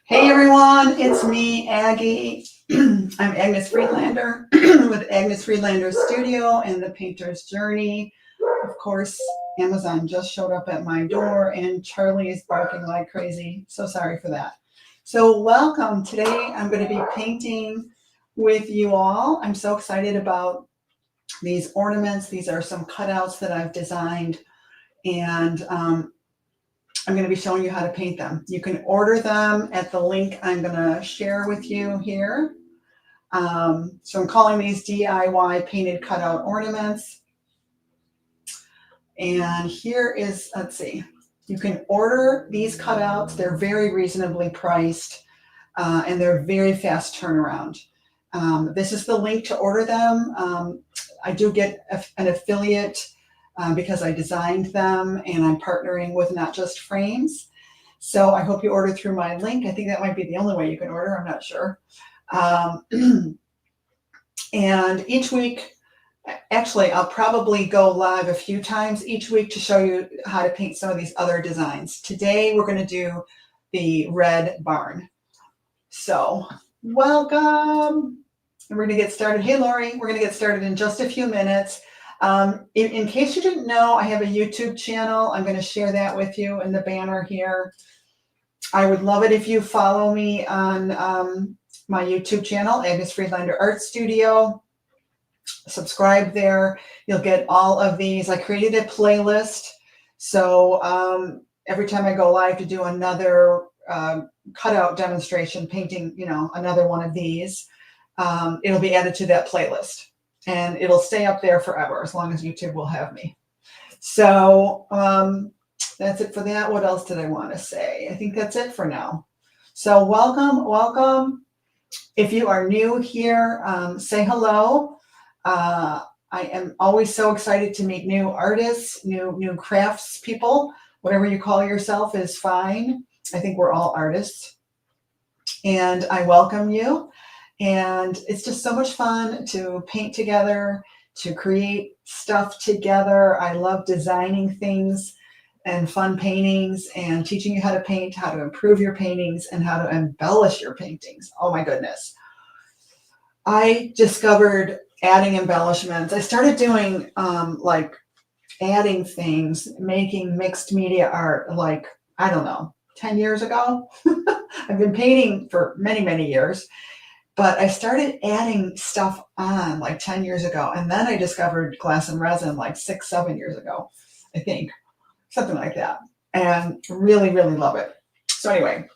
Hey everyone, it's me, Aggie. I'm Agnes Friedlander with Agnes Friedlander Studio and the Painter's Journey. Of course, Amazon just showed up at my door and Charlie is barking like crazy. So sorry for that. So welcome. Today I'm going to be painting with you all. I'm so excited about these ornaments. These are some cutouts that I've designed, and I'm going to be showing you how to paint them. You can order them at the link I'm going to share with you here. So I'm calling these DIY painted cutout ornaments. And here is, let's see, you can order these cutouts. They're very reasonably priced and they're very fast turnaround. This is the link to order them. I do get an affiliate because I designed them and I'm partnering with Not Just Frames. So I hope you order through my link. I think that might be the only way you can order. I'm not sure. And each week, actually, I'll probably go live a few times each week to show you how to paint some of these other designs. Today, we're going to do the red barn. So welcome. And we're going to get started. Hey, Lori, we're going to get started in just a few minutes. In case you didn't know, I have a YouTube channel. I'm going to share that with you in the banner here. I would love it if you follow me on my YouTube channel, Agnes Friedlander Art Studio. Subscribe there. You'll get all of these. I created a playlist. So every time I go live to do another cutout demonstration, painting, another one of these, it'll be added to that playlist. And it'll stay up there forever as long as YouTube will have me. So that's it for that. What else did I want to say? I think that's it for now. So welcome. If you are new here, say hello. I am always so excited to meet new artists, new crafts people. Whatever you call yourself is fine. I think we're all artists. And I welcome you. And it's just so much fun to paint together, to create stuff together. I love designing things and fun paintings and teaching you how to paint, how to improve your paintings, and how to embellish your paintings. Oh my goodness. I discovered adding embellishments. I started doing like adding things, making mixed media art, like, I don't know, 10 years ago. I've been painting for many, many years. But I started adding stuff on like 10 years ago. And then I discovered glass and resin like 6, 7 years ago, I think, something like that. And really, really love it. So anyway,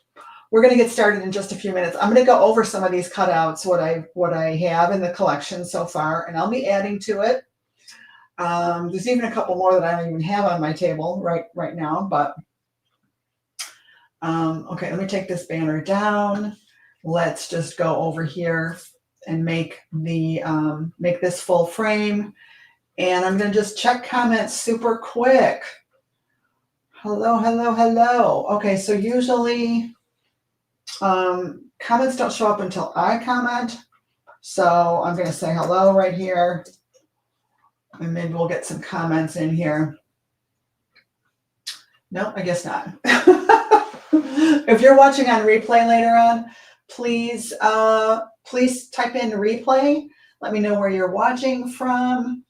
we're going to get started in just a few minutes. I'm going to go over some of these cutouts, what I have in the collection so far, and I'll be adding to it. There's even a couple more that I don't even have on my table right now. But okay, let me take this banner down. Let's just go over here and make this full frame. And I'm going to just check comments super quick. Hello. Okay, so usually comments don't show up until I comment. So I'm going to say hello right here. And maybe we'll get some comments in here. No, I guess not. If you're watching on replay later on, please type in replay. Let me know where you're watching from.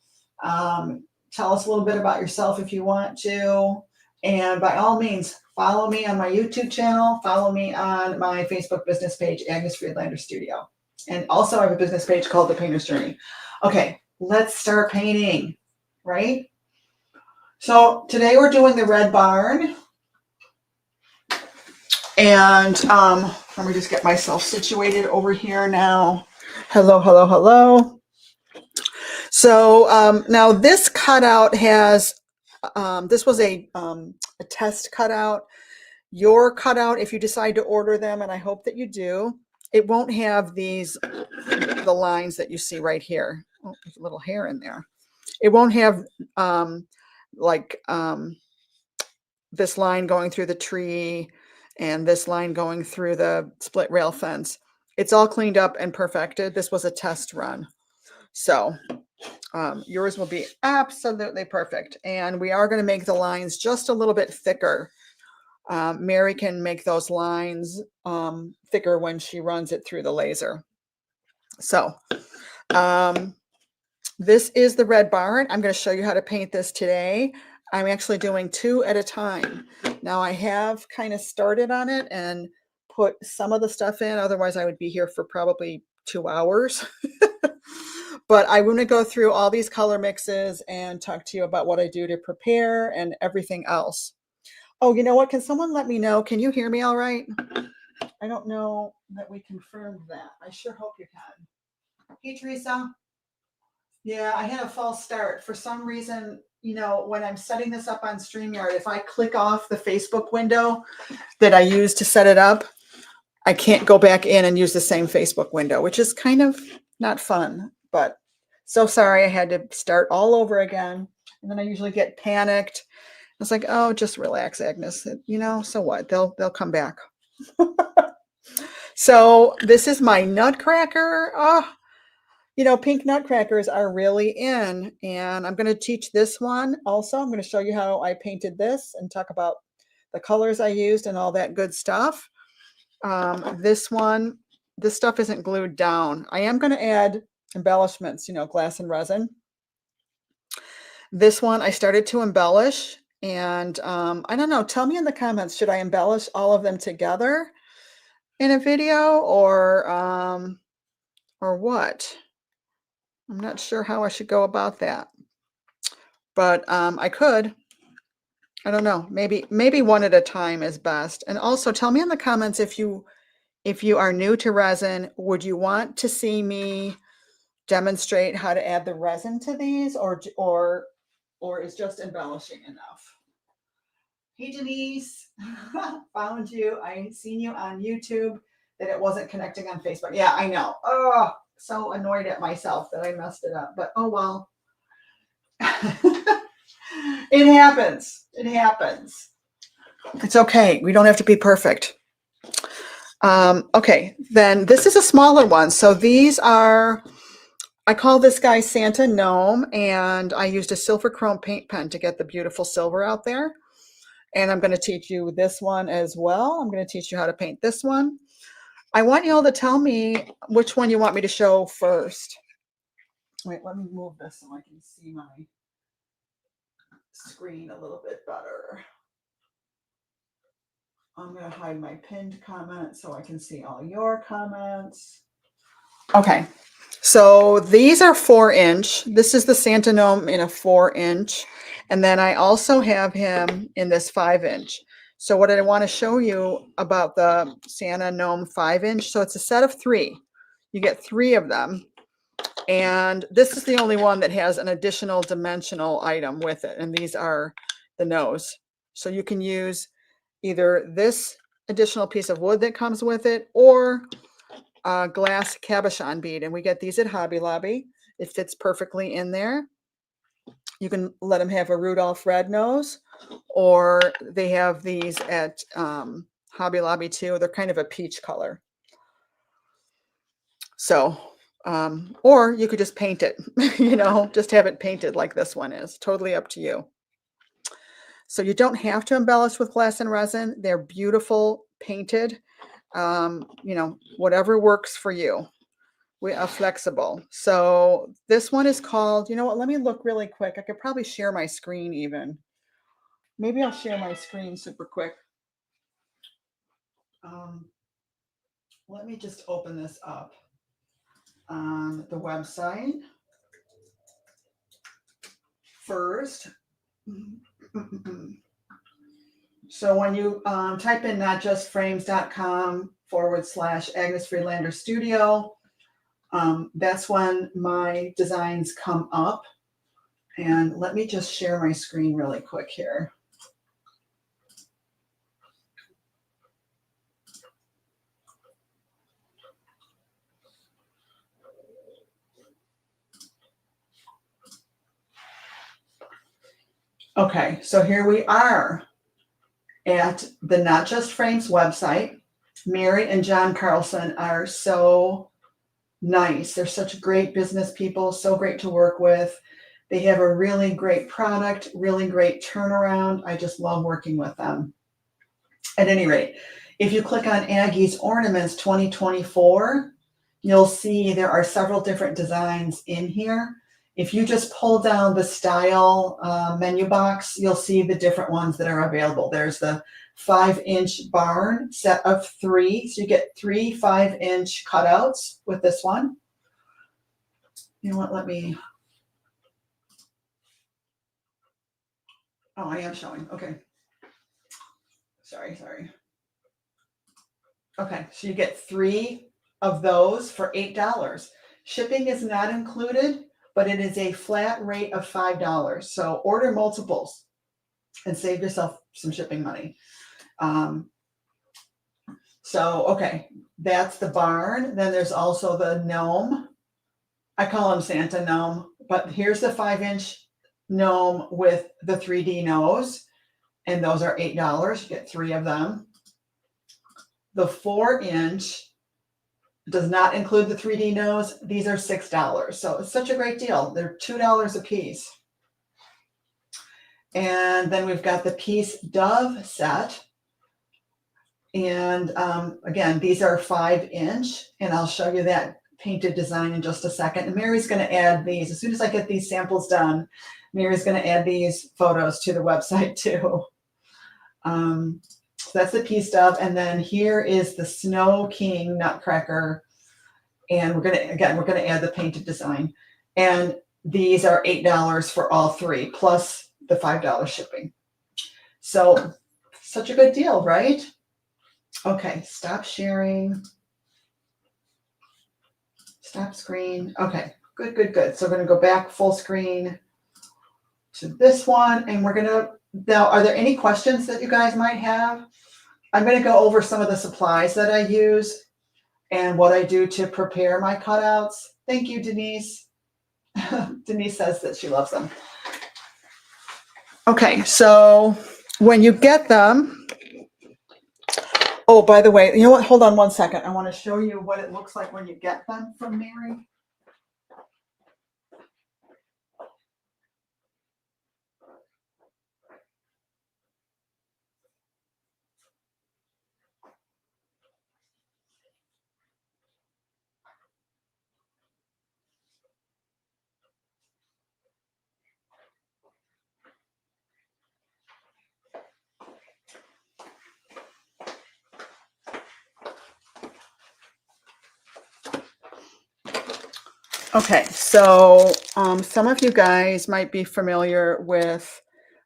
Tell us a little bit about yourself if you want to. And by all means, follow me on my YouTube channel. Follow me on my Facebook business page, Agnes Friedlander Studio. And also I have a business page called The Painter's Journey. Okay, let's start painting, right? So today we're doing the red barn. And let me just get myself situated over here now. Hello. So now this cutout has, this was a test cutout. Your cutout, if you decide to order them, and I hope that you do, it won't have the lines that you see right here. Oh, there's a little hair in there. It won't have this line going through the tree and this line going through the split rail fence. It's all cleaned up and perfected. This was a test run. So yours will be absolutely perfect. And we are going to make the lines just a little bit thicker Mary can make those lines thicker when she runs it through the laser. So this is the red barn. I'm going to show you how to paint this today. I'm actually doing 2 at a time. Now I have kind of started on it and put some of the stuff in, otherwise I would be here for probably 2 hours. But I want to go through all these color mixes and talk to you about what I do to prepare and everything else. Oh, you know what? Can someone let me know? Can you hear me all right? I don't know that we confirmed that. I sure hope you can. Hey, Teresa. Yeah, I had a false start. For some reason, you know, when I'm setting this up on StreamYard, if I click off the Facebook window that I use to set it up, I can't go back in and use the same Facebook window, which is kind of not fun. But so sorry, I had to start all over again. And then I usually get panicked. It's like, oh, just relax, Agnes. You know, so what? They'll come back. So this is my nutcracker. Oh, you know, pink nutcrackers are really in, and I'm going to teach this one also. I'm going to show you how I painted this and talk about the colors I used and all that good stuff. This stuff isn't glued down. I am going to add embellishments, you know, glass and resin. This one I started to embellish, and I don't know. Tell me in the comments, should I embellish all of them together in a video or what? I'm not sure how I should go about that, but I could. I don't know. Maybe one at a time is best. And also tell me in the comments if you are new to resin, would you want to see me demonstrate how to add the resin to these, or is just embellishing enough? Hey Denise, found you. I seen you on YouTube that it wasn't connecting on Facebook. Yeah, I know. Oh, so annoyed at myself that I messed it up, but oh well. It happens. It happens. It's okay. We don't have to be perfect. Okay, then this is a smaller one. So these are, I call this guy Santa Gnome, and I used a silver chrome paint pen to get the beautiful silver out there. And I'm going to teach you this one as well. I'm going to teach you how to paint this one. I want you all to tell me which one you want me to show first. Wait, let me move this so I can see my screen a little bit better. I'm going to hide my pinned comment so I can see all your comments. Okay, so these are 4-inch. This is the Santa Gnome in a 4-inch. And then I also have him in this 5-inch. So what I want to show you about the Santa Gnome 5-inch, so it's a set of 3. You get 3 of them. And this is the only one that has an additional dimensional item with it. And these are the nose. So you can use either this additional piece of wood that comes with it or a glass cabochon bead. And we get these at Hobby Lobby. It fits perfectly in there. You can let them have a Rudolph red nose, or they have these at Hobby Lobby too. They're kind of a peach color. So, or you could just paint it, you know, just have it painted like this one is. Totally up to you. So you don't have to embellish with glass and resin. They're beautiful painted. You know, whatever works for you. We are flexible. So this one is called, you know what, let me look really quick. I could probably share my screen even. Maybe I'll share my screen super quick. Let me just open this up on the website first. So when you type in notjustframes.com/Agnes Friedlander Studio, that's when my designs come up. And let me just share my screen really quick here. Okay, so here we are at the Not Just Frames website. Mary and John Carlson are so nice. They're such great business people, so great to work with. They have a really great product, really great turnaround. I just love working with them. At any rate, if you click on Aggie's Ornaments 2024, you'll see there are several different designs in here. If you just pull down the style menu box, you'll see the different ones that are available. There's the 5-inch barn set of 3. So you get 3 5-inch cutouts with this one. You know what, let me, oh, I am showing, okay. Sorry. Okay, so you get 3 of those for $8. Shipping is not included, but it is a flat rate of $5. So order multiples and save yourself some shipping money. So, okay, that's the barn. Then there's also the gnome. I call him Santa gnome, but here's the 5-inch gnome with the 3D nose, and those are $8. You get 3 of them. The 4-inch does not include the 3D nose. These are $6. So it's such a great deal. They're $2 a piece. And then we've got the piece dove set. And again, these are 5-inch, and I'll show you that painted design in just a second. And Mary's going to add these. As soon as I get these samples done, Mary's going to add these photos to the website too. So that's the piece dove. And then here is the Snow King Nutcracker. And we're going to add the painted design. And these are $8 for all 3, plus the $5 shipping. So such a good deal, right? Okay, stop sharing. Stop screen. Okay, good. So we're going to go back full screen to this one. And we're going to, now, are there any questions that you guys might have? I'm going to go over some of the supplies that I use and what I do to prepare my cutouts. Thank you, Denise. Denise says that she loves them. Okay, so when you get them, oh, by the way, you know what? Hold on one second. I want to show you what it looks like when you get them from Mary. Okay, so some of you guys might be familiar with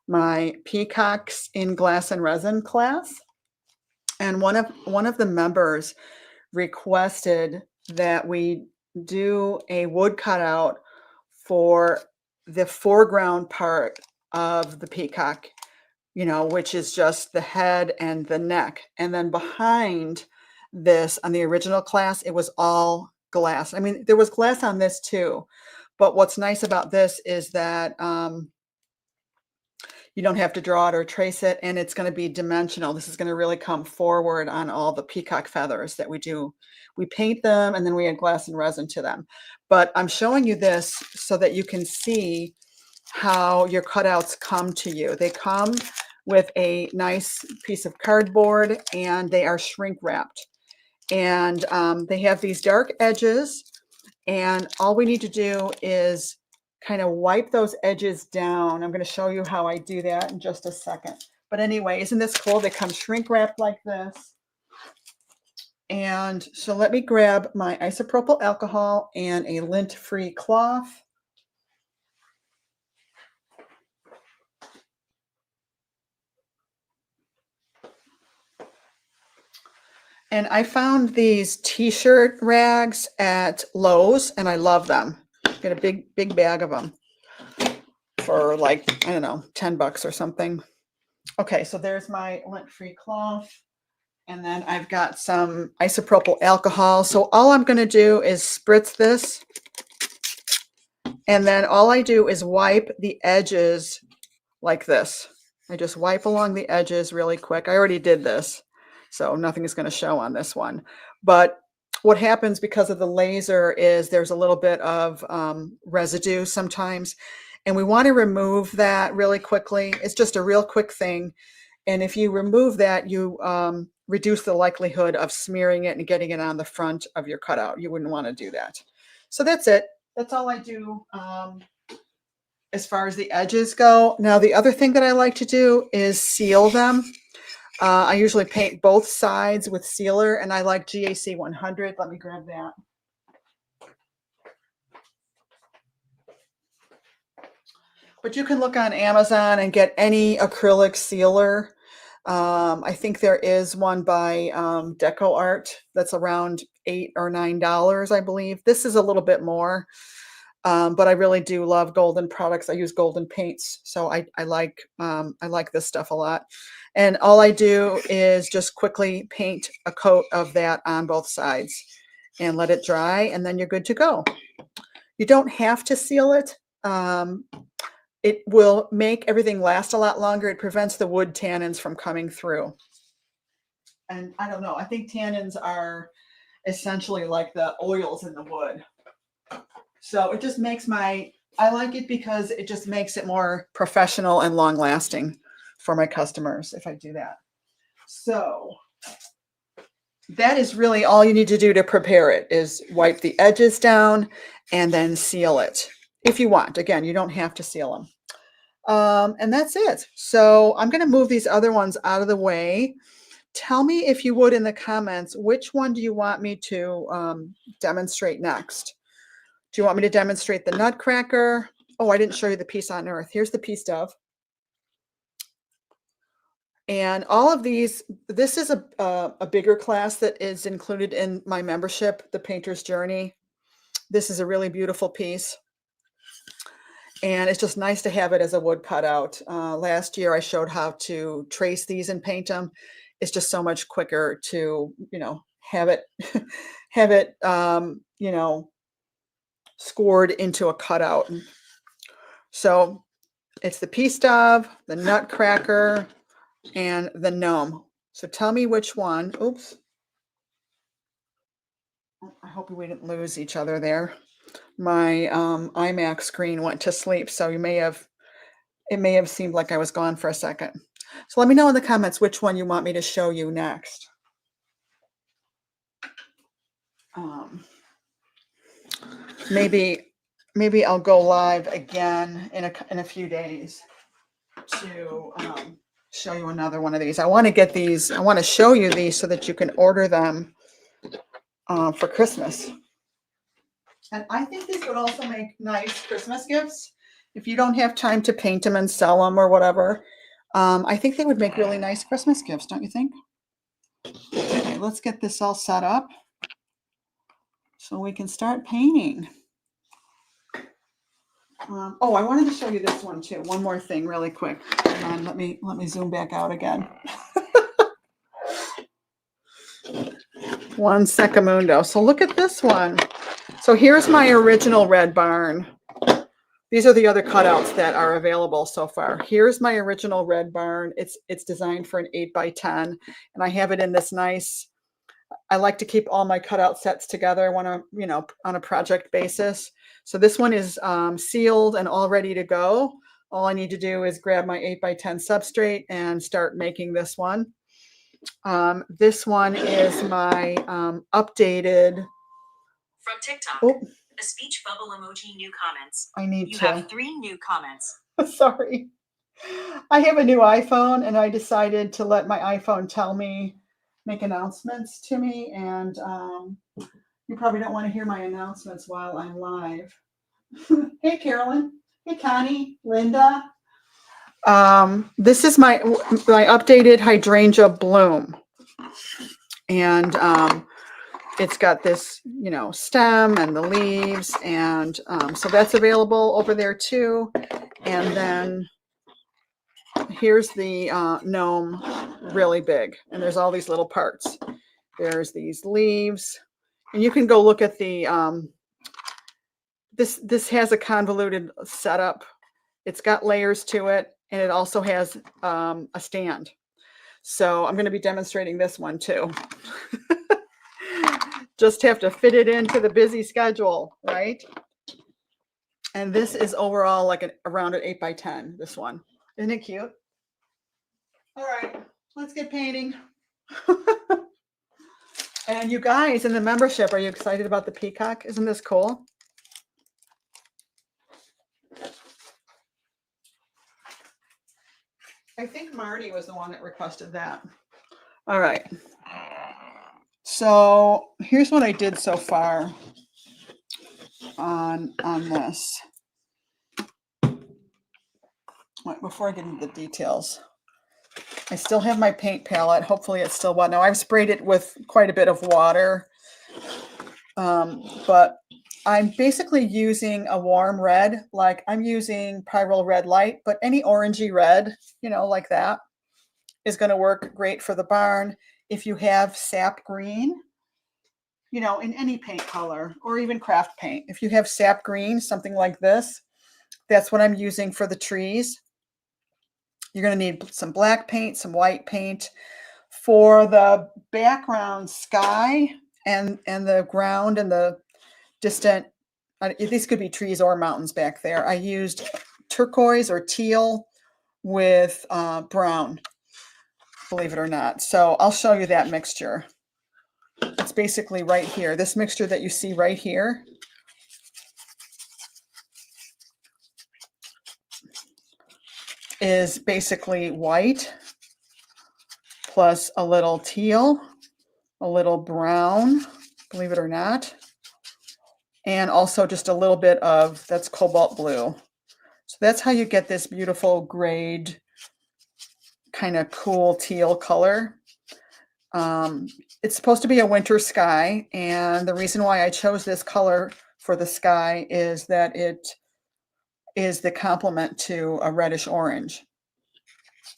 my Peacocks in Glass and Resin class. And one of the members requested that we do a wood cutout for the foreground part of the peacock, you know, which is just the head and the neck. And then behind this, on the original class, it was all glass. I mean, there was glass on this too, but what's nice about this is that you don't have to draw it or trace it, and it's going to be dimensional. This is going to really come forward on all the peacock feathers that we do. We paint them and then we add glass and resin to them. But I'm showing you this so that you can see how your cutouts come to you. They come with a nice piece of cardboard, and they are shrink wrapped. And they have these dark edges, and all we need to do is kind of wipe those edges down. I'm going to show you how I do that in just a second. But anyway, isn't this cool? They come shrink wrapped like this. And so let me grab my isopropyl alcohol and a lint-free cloth. And I found these t-shirt rags at Lowe's, and I love them. Get a big bag of them for like, I don't know, 10 bucks or something. Okay, so there's my lint-free cloth. And then I've got some isopropyl alcohol. So all I'm going to do is spritz this. And then all I do is wipe the edges like this. I just wipe along the edges really quick. I already did this, so nothing is going to show on this one. But what happens because of the laser is there's a little bit of residue sometimes. And we want to remove that really quickly. It's just a real quick thing. And if you remove that, you reduce the likelihood of smearing it and getting it on the front of your cutout. You wouldn't want to do that. So that's it. That's all I do as far as the edges go. Now, the other thing that I like to do is seal them. I usually paint both sides with sealer, and I like GAC 100. Let me grab that. But you can look on Amazon and get any acrylic sealer. I think there is one by Deco Art that's around $8 or $9, I believe. This is a little bit more, but I really do love Golden products. I use Golden paints, so I like this stuff a lot. And all I do is just quickly paint a coat of that on both sides and let it dry, and then you're good to go. You don't have to seal it. It will make everything last a lot longer. It prevents the wood tannins from coming through. And I don't know, I think tannins are essentially like the oils in the wood. So it just makes I like it because it just makes it more professional and long lasting for my customers if I do that. So that is really all you need to do to prepare it, is wipe the edges down and then seal it if you want. Again, you don't have to seal them. And that's it. So I'm going to move these other ones out of the way. Tell me, if you would, in the comments, which one do you want me to demonstrate next? Do you want me to demonstrate the Nutcracker? Oh, I didn't show you the Peace on Earth. Here's the Peace Dove. And all of these, this is a bigger class that is included in my membership, The Painter's Journey. This is a really beautiful piece. And it's just nice to have it as a wood cutout. Last year I showed how to trace these and paint them. It's just so much quicker to, have it, scored into a cutout. So it's the Peace Dove, the Nutcracker, and the Gnome. So tell me which one. Oops. I hope we didn't lose each other there. My iMac screen went to sleep, so it may have seemed like I was gone for a second. So let me know in the comments which one you want me to show you next. Maybe I'll go live again in a few days to show you another one of these. I want to get these. I want to show you these so that you can order them for Christmas. And I think these would also make nice Christmas gifts. If you don't have time to paint them and sell them or whatever, I think they would make really nice Christmas gifts, don't you think? Okay, let's get this all set up so we can start painting. Oh, I wanted to show you this one too. One more thing really quick. Hold on, let me zoom back out again. 1 secondo. So look at this one. So here's my original red barn. These are the other cutouts that are available so far. Here's my original red barn. It's designed for an 8x10, and I have it in this nice. I like to keep all my cutout sets together when on a project basis. So this one is sealed and all ready to go. All I need to do is grab my 8x10 substrate and start making this one. This one is my updated. From TikTok, a speech bubble emoji, new comments. You have 3 new comments. Sorry. I have a new iPhone, and I decided to let my iPhone make announcements to me, and you probably don't want to hear my announcements while I'm live. Hey, Carolyn. Hey, Connie. Linda. This is my updated hydrangea bloom, and it's got this, stem and the leaves, and so that's available over there too. And then here's the gnome, really big, and there's all these little parts. There's these leaves, and you can go look at the this has a convoluted setup. It's got layers to it, and it also has a stand. So I'm going to be demonstrating this one too. Just have to fit it into the busy schedule, right? And this is overall like around an 8x10, this one. Isn't it cute? All right, let's get painting. And you guys in the membership, are you excited about the peacock? Isn't this cool? I think Marty was the one that requested that. All right. So here's what I did so far on this. Wait, before I get into the details, I still have my paint palette. Hopefully it's still wet. Now I've sprayed it with quite a bit of water, but I'm basically using a warm red, like I'm using Pyrrole Red Light, but any orangey red, you know, like that is going to work great for the barn. If you have sap green, you know, in any paint color or even craft paint, if you have sap green, something like this, that's what I'm using for the trees. You're going to need some black paint, some white paint. For the background sky and the ground and the distant, these could be trees or mountains back there, I used turquoise or teal with brown, believe it or not. So I'll show you that mixture. It's basically right here. This mixture that you see right here is basically white plus a little teal, a little brown, believe it or not, and also just a little bit of, that's cobalt blue. So that's how you get this beautiful grayed, kind of cool teal color. It's supposed to be a winter sky, and the reason why I chose this color for the sky is that it is the complement to a reddish orange.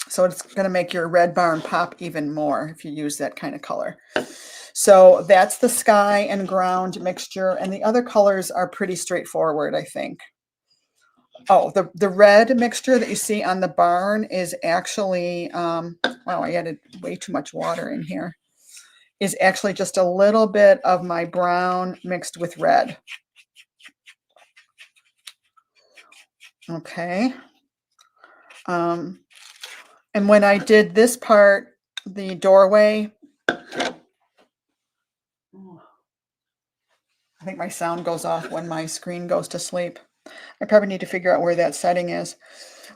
So it's going to make your red barn pop even more if you use that kind of color. So that's the sky and ground mixture, and the other colors are pretty straightforward, I think. Oh, the red mixture that you see on the barn is actually, wow, I added way too much water in here, is actually just a little bit of my brown mixed with red. Okay. And when I did this part, the doorway, I think my sound goes off when my screen goes to sleep. I probably need to figure out where that setting is.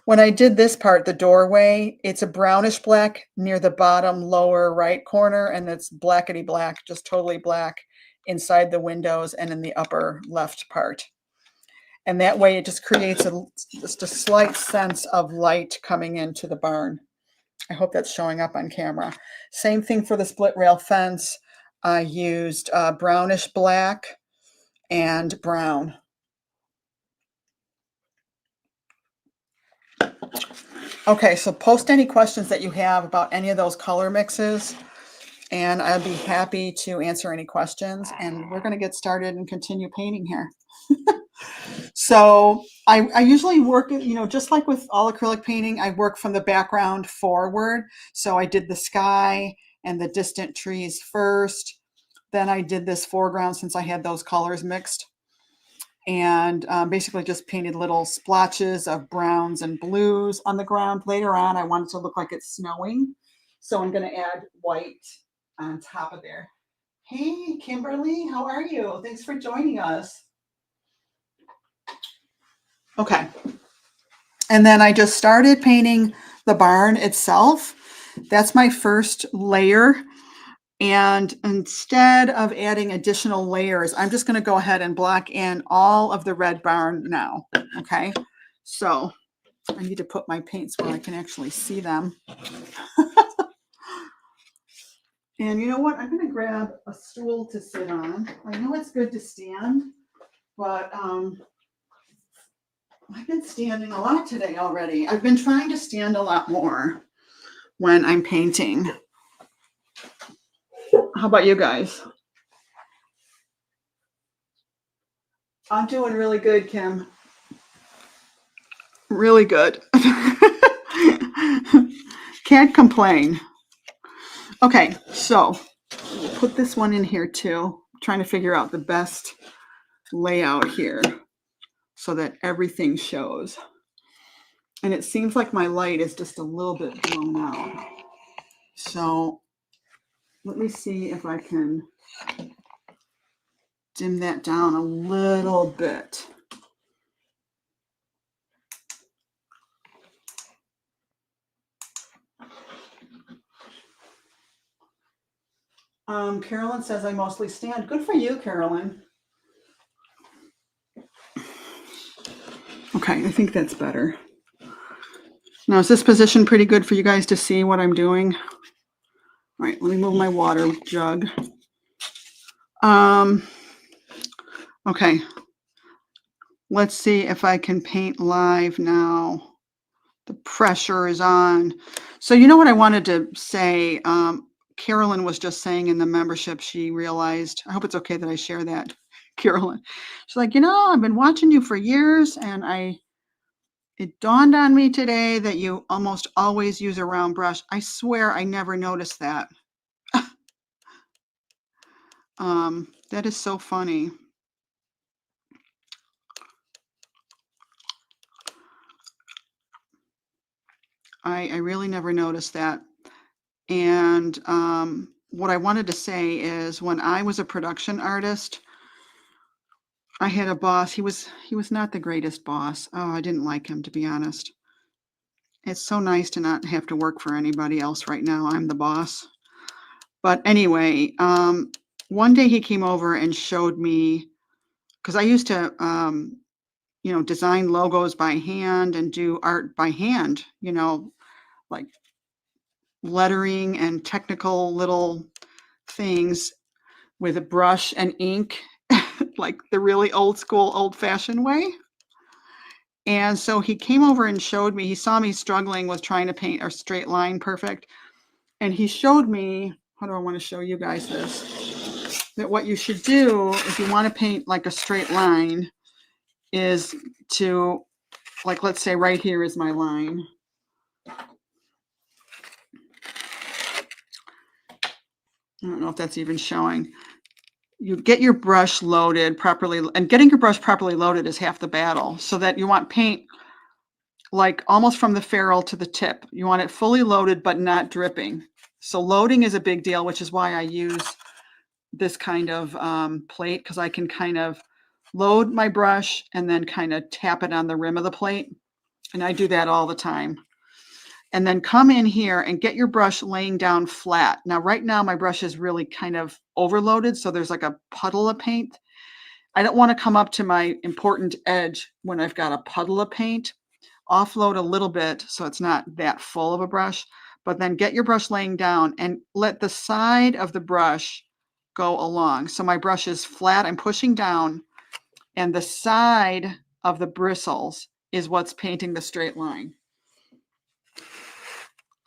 When I did this part, the doorway, it's a brownish black near the bottom lower right corner, and it's blackety black, just totally black inside the windows and in the upper left part. And that way it just creates just a slight sense of light coming into the barn. I hope that's showing up on camera. Same thing for the split rail fence. I used brownish black and brown. Okay, so post any questions that you have about any of those color mixes, and I'd be happy to answer any questions. And we're going to get started and continue painting here. So I usually work, you know, just like with all acrylic painting, I work from the background forward. So I did the sky and the distant trees first. Then I did this foreground since I had those colors mixed. And basically just painted little splotches of browns and blues on the ground. Later on, I want it to look like it's snowing. So I'm going to add white on top of there. Hey, Kimberly, how are you? Thanks for joining us. Okay. And then I just started painting the barn itself. That's my first layer. And instead of adding additional layers, I'm just going to go ahead and block in all of the red barn now. Okay. So I need to put my paints where I can actually see them. And you know what? I'm going to grab a stool to sit on. I know it's good to stand, but I've been standing a lot today already. I've been trying to stand a lot more when I'm painting. How about you guys? I'm doing really good, Kim. Really good. Can't complain. Okay, so we'll put this one in here too. I'm trying to figure out the best layout here so that everything shows. And it seems like my light is just a little bit blown out. So let me see if I can dim that down a little bit. Carolyn says I mostly stand. Good for you, Carolyn. Okay, I think that's better. Now, is this position pretty good for you guys to see what I'm doing? All right, let me move my water jug. Okay, let's see if I can paint live now. The pressure is on. So you know what I wanted to say? Carolyn was just saying in the membership, she realized, I hope it's okay that I share that, Carolyn. She's like, I've been watching you for years, and it dawned on me today that you almost always use a round brush. I swear I never noticed that. That is so funny. I really never noticed that. And what I wanted to say is when I was a production artist, I had a boss. He was not the greatest boss. Oh, I didn't like him, to be honest. It's so nice to not have to work for anybody else right now. I'm the boss. But anyway, one day he came over and showed me, because I used to, design logos by hand and do art by hand, like lettering and technical little things with a brush and ink, like the really old school, old fashioned way. And so he came over and showed me, he saw me struggling with trying to paint a straight line perfect. And he showed me, how do I want to show you guys this? That what you should do if you want to paint like a straight line is to, like, let's say right here is my line. I don't know if that's even showing. You get your brush loaded properly, and getting your brush properly loaded is half the battle, so that you want paint like almost from the ferrule to the tip. You want it fully loaded but not dripping. So loading is a big deal, which is why I use this kind of plate, because I can kind of load my brush and then kind of tap it on the rim of the plate. And I do that all the time. And then come in here and get your brush laying down flat. Now, right now, my brush is really kind of overloaded, so there's like a puddle of paint. I don't want to come up to my important edge when I've got a puddle of paint. Offload a little bit so it's not that full of a brush, but then get your brush laying down and let the side of the brush go along. So my brush is flat, I'm pushing down, and the side of the bristles is what's painting the straight line.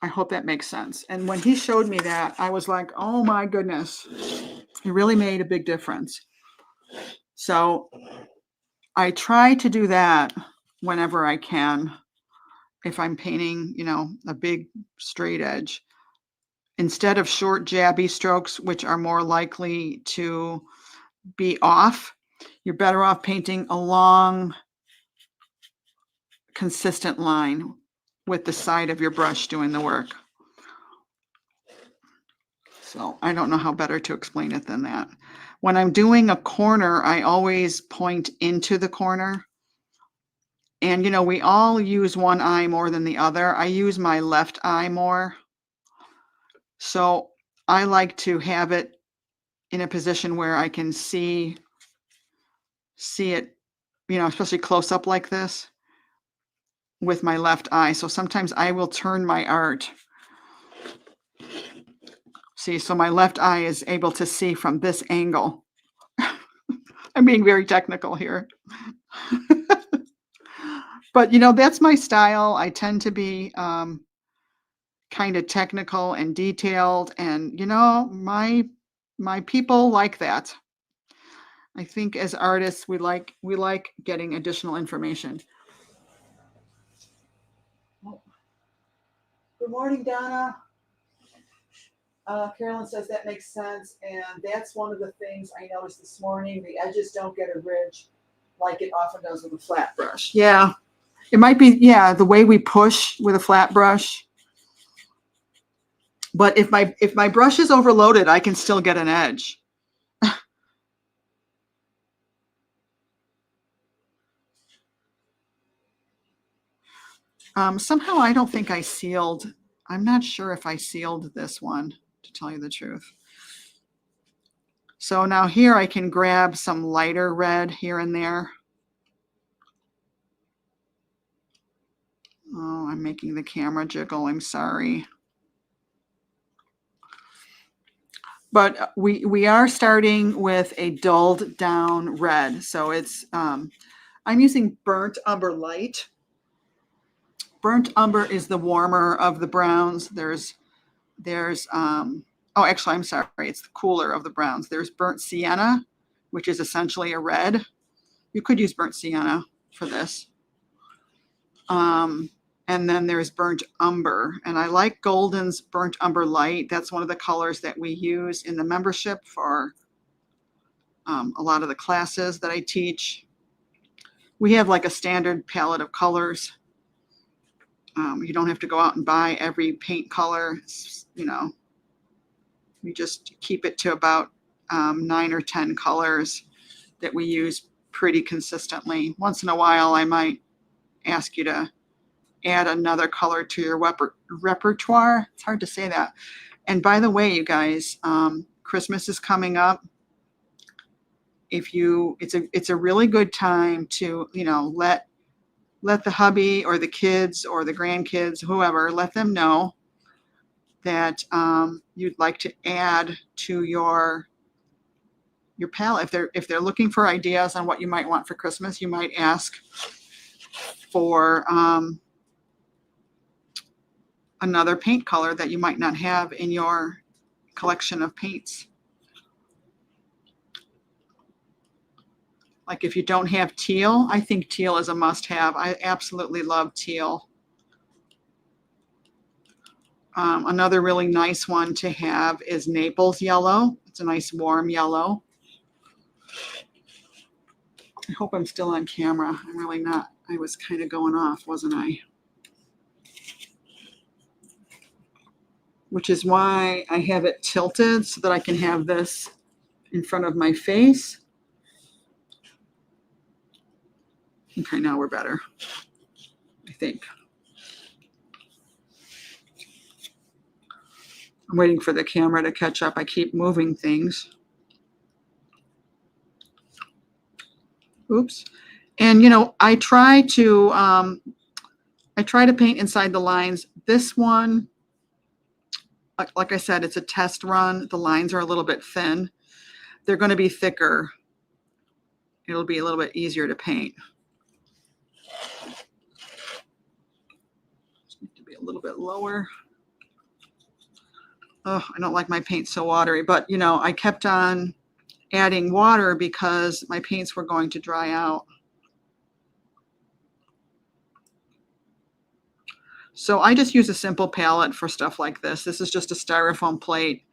I hope that makes sense. And when he showed me that, I was like, oh my goodness, it really made a big difference. So I try to do that whenever I can. If I'm painting, a big straight edge, instead of short jabby strokes, which are more likely to be off, you're better off painting a long, consistent line with the side of your brush doing the work. So I don't know how better to explain it than that. When I'm doing a corner, I always point into the corner. And, we all use one eye more than the other. I use my left eye more. So I like to have it in a position where I can see it, especially close up like this with my left eye. So sometimes I will turn my art. See, so my left eye is able to see from this angle. I'm being very technical here. But, that's my style. I tend to be kind of technical and detailed. And, my people like that. I think as artists, we like getting additional information. Good morning, Donna. Carolyn says that makes sense, and that's one of the things I noticed this morning. The edges don't get a ridge like it often does with a flat brush. Yeah, It might be, yeah, the way we push with a flat brush. But if my brush is overloaded, I can still get an edge. Somehow I don't think I sealed. I'm not sure if I sealed this one, to tell you the truth. So now here I can grab some lighter red here and there. Oh, I'm making the camera jiggle. I'm sorry. But we are starting with a dulled down red. So it's, I'm using Burnt Umber Light. Burnt Umber is the warmer of the browns. There's oh, actually, I'm sorry. It's the cooler of the browns. There's Burnt Sienna, which is essentially a red. You could use Burnt Sienna for this. And then there's Burnt Umber. And I like Golden's Burnt Umber Light. That's one of the colors that we use in the membership for a lot of the classes that I teach. We have like a standard palette of colors. You don't have to go out and buy every paint color. You know, we just keep it to about 9 or 10 colors that we use pretty consistently. Once in a while, I might ask you to add another color to your repertoire. It's hard to say that. And by the way, you guys, Christmas is coming up. It's a really good time to, you know, let the hubby or the kids or the grandkids, whoever, let them know that you'd like to add to your palette. If they're looking for ideas on what you might want for Christmas, you might ask for another paint color that you might not have in your collection of paints. Like if you don't have teal, I think teal is a must-have. I absolutely love teal. Another really nice one to have is Naples yellow. It's a nice warm yellow. I hope I'm still on camera. I'm really not. I was kind of going off, wasn't I? Which is why I have it tilted so that I can have this in front of my face. Okay, now we're better, I think. I'm waiting for the camera to catch up. I keep moving things. Oops. And you know, I try to paint inside the lines. This one, like I said, it's a test run. The lines are a little bit thin. They're going to be thicker. It'll be a little bit easier to paint. Just need to be a little bit lower. Oh, I don't like my paint so watery, but you know, I kept on adding water because my paints were going to dry out. So I just use a simple palette for stuff like this. This is just a styrofoam plate.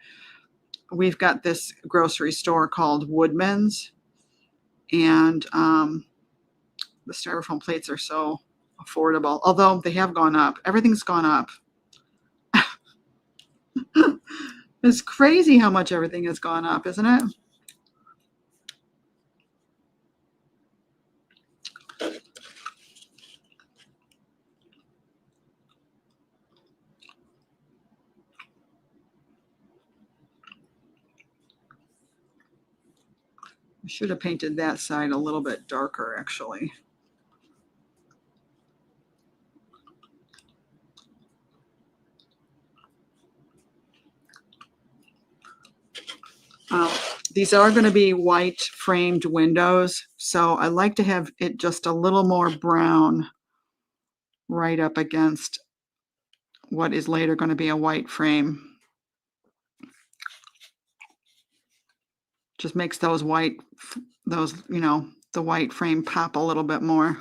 We've got this grocery store called Woodman's, and the styrofoam plates are so affordable, although they have gone up. Everything's gone up. It's crazy how much everything has gone up, isn't it? I should have painted that side a little bit darker, actually. These are going to be white framed windows, so I like to have it just a little more brown right up against what is later going to be a white frame. Just makes those you know, the white frame pop a little bit more.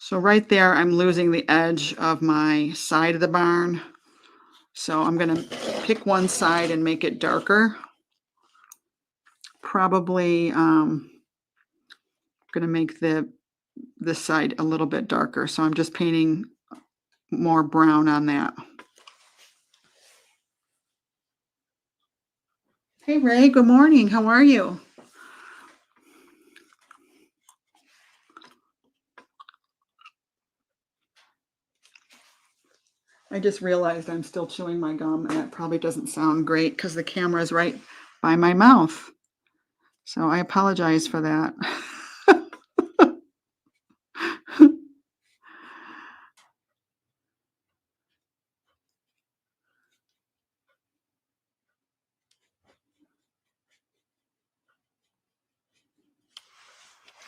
So right there, I'm losing the edge of my side of the barn. So I'm going to pick one side and make it darker. probably going to make this side a little bit darker. So I'm just painting more brown on that. Hey Ray, good morning. How are you? I just realized I'm still chewing my gum, and it probably doesn't sound great because the camera is right by my mouth. So I apologize for that.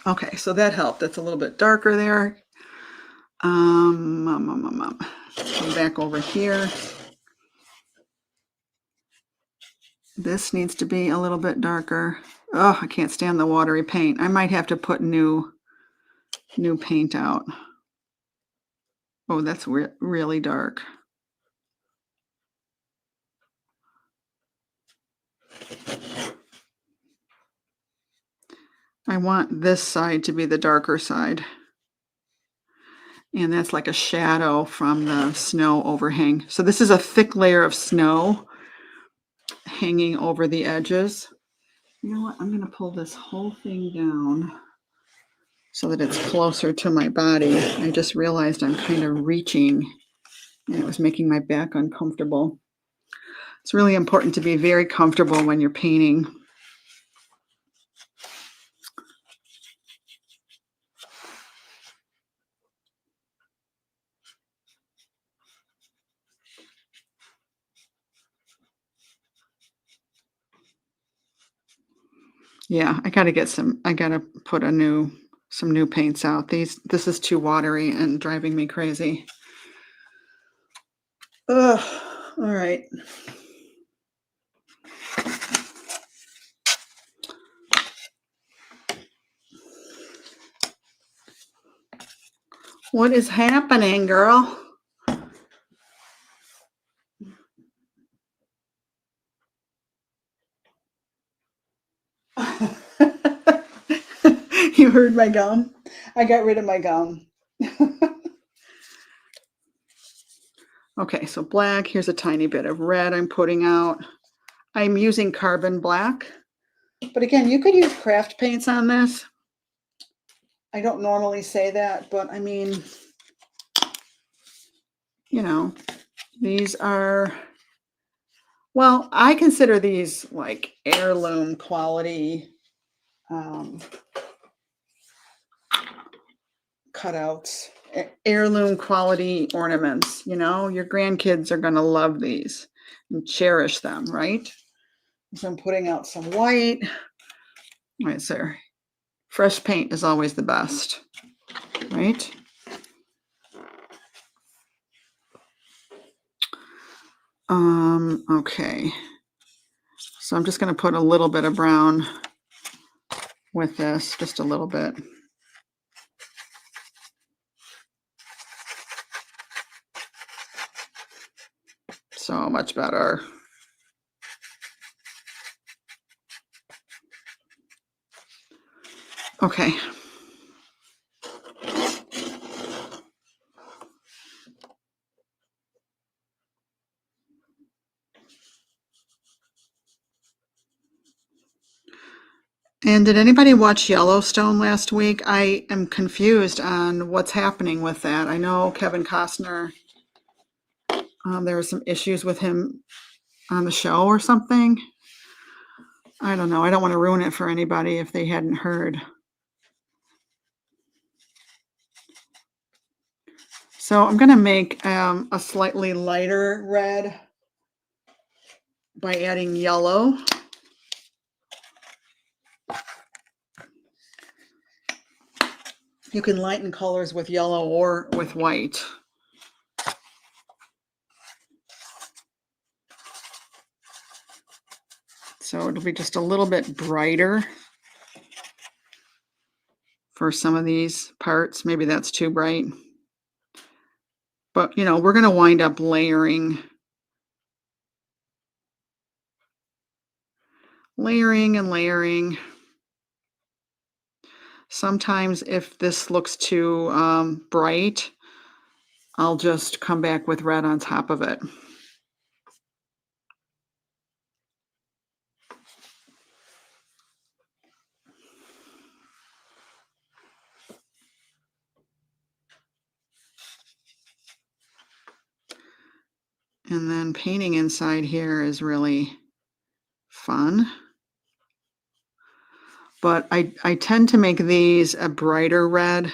Okay, so that helped. It's a little bit darker there. Come back over here. This needs to be a little bit darker. Oh, I can't stand the watery paint. I might have to put new paint out. Oh, that's really dark. I want this side to be the darker side. And that's like a shadow from the snow overhang. So this is a thick layer of snow hanging over the edges. You know what? I'm going to pull this whole thing down so that it's closer to my body. I just realized I'm kind of reaching, and it was making my back uncomfortable. It's really important to be very comfortable when you're painting. Yeah, I got to put some new paints out. This is too watery and driving me crazy. Ugh, all right. What is happening, girl? You heard my gum? I got rid of my gum. Okay, so black. Here's a tiny bit of red I'm putting out. I'm using carbon black. But again, you could use craft paints on this. I don't normally say that, but I mean, you know, these are, well, I consider these like heirloom quality cutouts, heirloom quality ornaments. You know, your grandkids are going to love these and cherish them, right? So I'm putting out some white. Right there. Fresh paint is always the best, right? Okay. So I'm just going to put a little bit of brown with this, just a little bit. So much better. Okay. And did anybody watch Yellowstone last week? I am confused on what's happening with that. I know Kevin Costner, there were some issues with him on the show or something. I don't know. I don't want to ruin it for anybody if they hadn't heard. So I'm going to make a slightly lighter red by adding yellow. You can lighten colors with yellow or with white. So it'll be just a little bit brighter for some of these parts. Maybe that's too bright. But, you know, we're going to wind up layering layering and layering. Sometimes if this looks too bright, I'll just come back with red on top of it. And then painting inside here is really fun. But I tend to make these a brighter red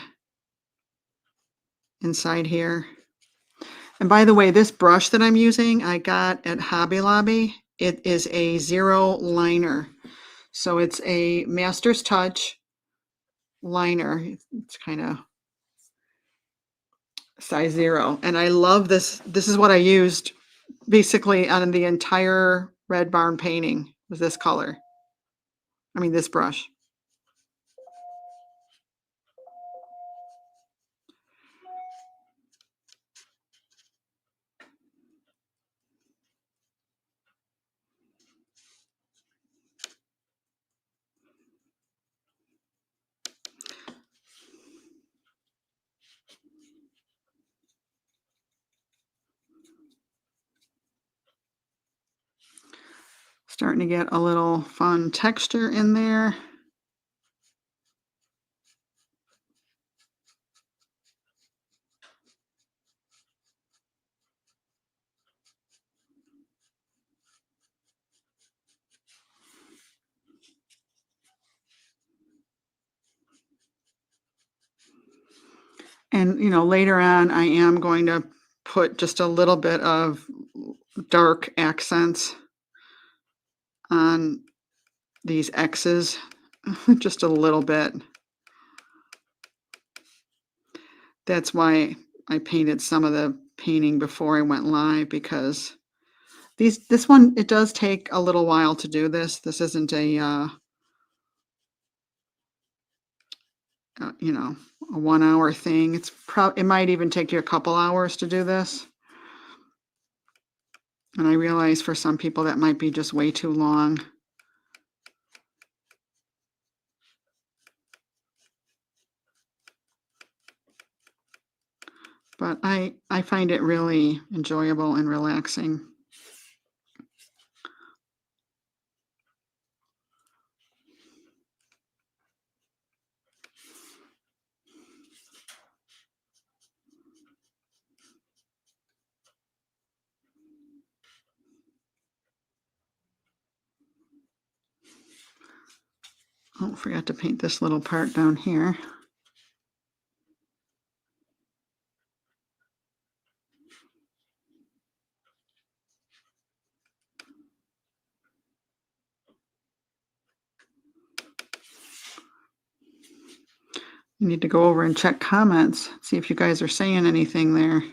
inside here. And by the way, this brush that I'm using, I got at Hobby Lobby. It is a 0 liner. So it's a Master's Touch liner. It's kind of size 0. And I love this. This is what I used basically on the entire Red Barn painting, was this color. I mean, this brush. Starting to get a little fun texture in there. And, you know, later on, I am going to put just a little bit of dark accents on these X's, just a little bit. That's why I painted some of the painting before I went live, because this one, it does take a little while to do this. This isn't a, you know, a 1 hour thing. It might even take you a couple hours to do this. And I realize for some people that might be just way too long. But I find it really enjoyable and relaxing. Oh, forgot to paint this little part down here. You need to go over and check comments, see if you guys are saying anything there.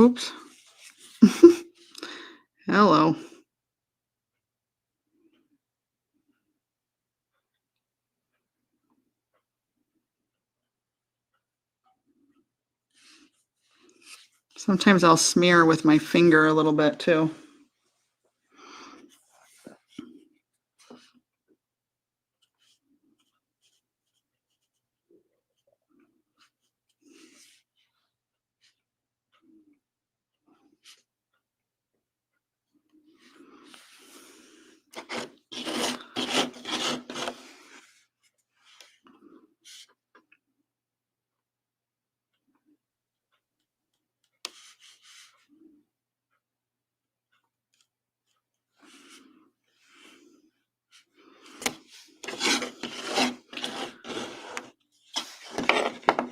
Oops. Hello. Sometimes I'll smear with my finger a little bit too.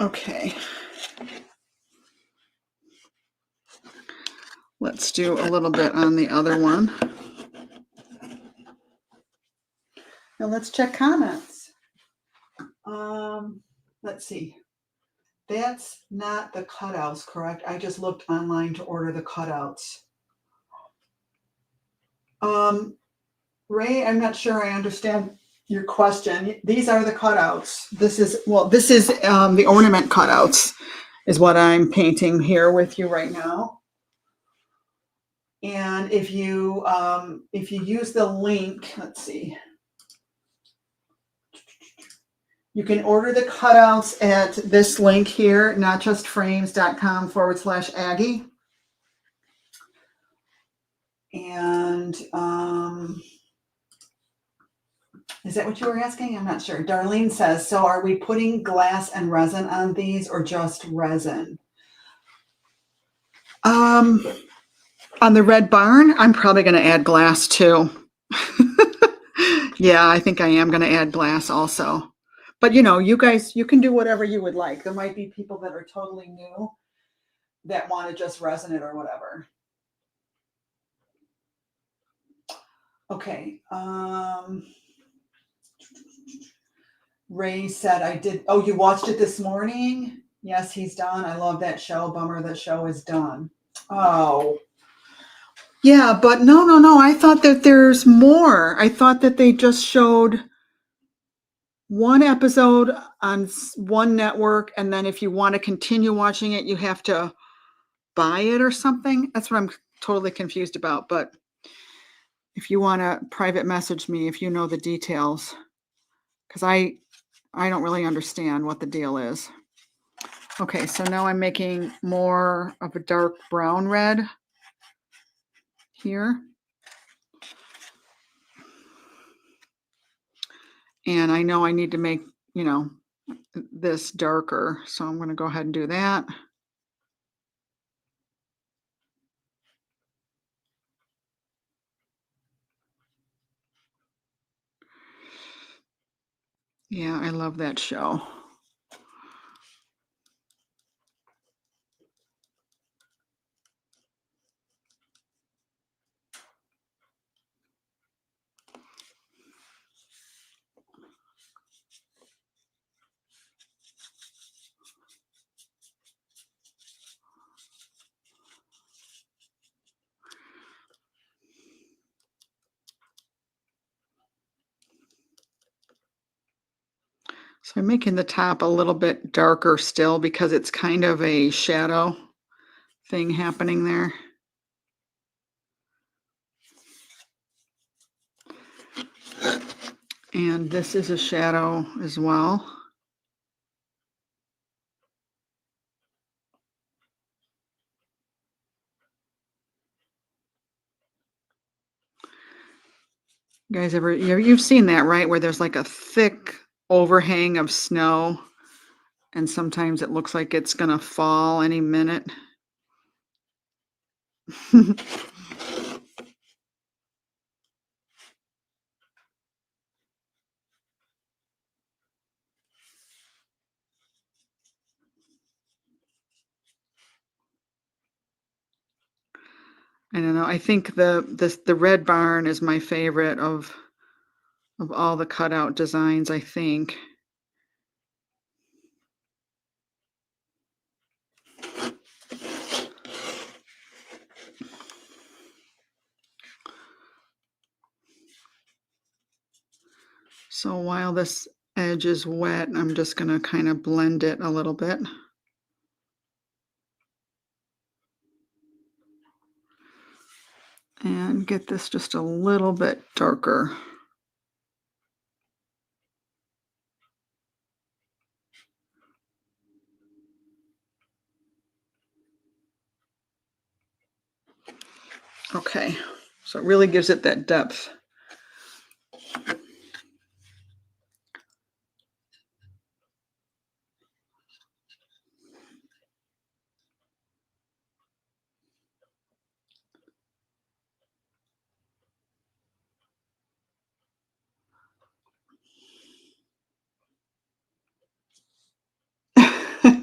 Okay. Let's do a little bit on the other one. Now let's check comments. Let's see. That's not the cutouts, correct? I just looked online to order the cutouts. Ray, I'm not sure I understand your question. These are the cutouts. This is the ornament cutouts is what I'm painting here with you right now. And if you use the link, let's see, you can order the cutouts at this link here, notjustframes.com/Aggie. And is that what you were asking? I'm not sure. Darlene says, so are we putting glass and resin on these or just resin? On the red barn, I'm probably going to add glass too. Yeah, I think I am going to add glass also. But you know, you guys, you can do whatever you would like. There might be people that are totally new that want to just resin it or whatever. Okay. Ray said, I did. Oh, you watched it this morning? Yes, he's done. I love that show. Bummer the show is done. Oh. Yeah, but no. I thought that there's more. I thought that they just showed one episode on one network, and then if you want to continue watching it, you have to buy it or something. That's what I'm totally confused about. But if you want to private message me if you know the details, because I don't really understand what the deal is. Okay, so now I'm making more of a dark brown red here. And I know I need to make, you know, this darker. So I'm going to go ahead and do that. Yeah, I love that show. So I'm making the top a little bit darker still because it's kind of a shadow thing happening there. And this is a shadow as well. You guys ever, you've seen that, right? Where there's like a thick overhang of snow and sometimes it looks like it's gonna fall any minute. I don't know. I think the red barn is my favorite of all the cutout designs, I think. So while this edge is wet, I'm just going to kind of blend it a little bit. And get this just a little bit darker. Okay, so it really gives it that depth.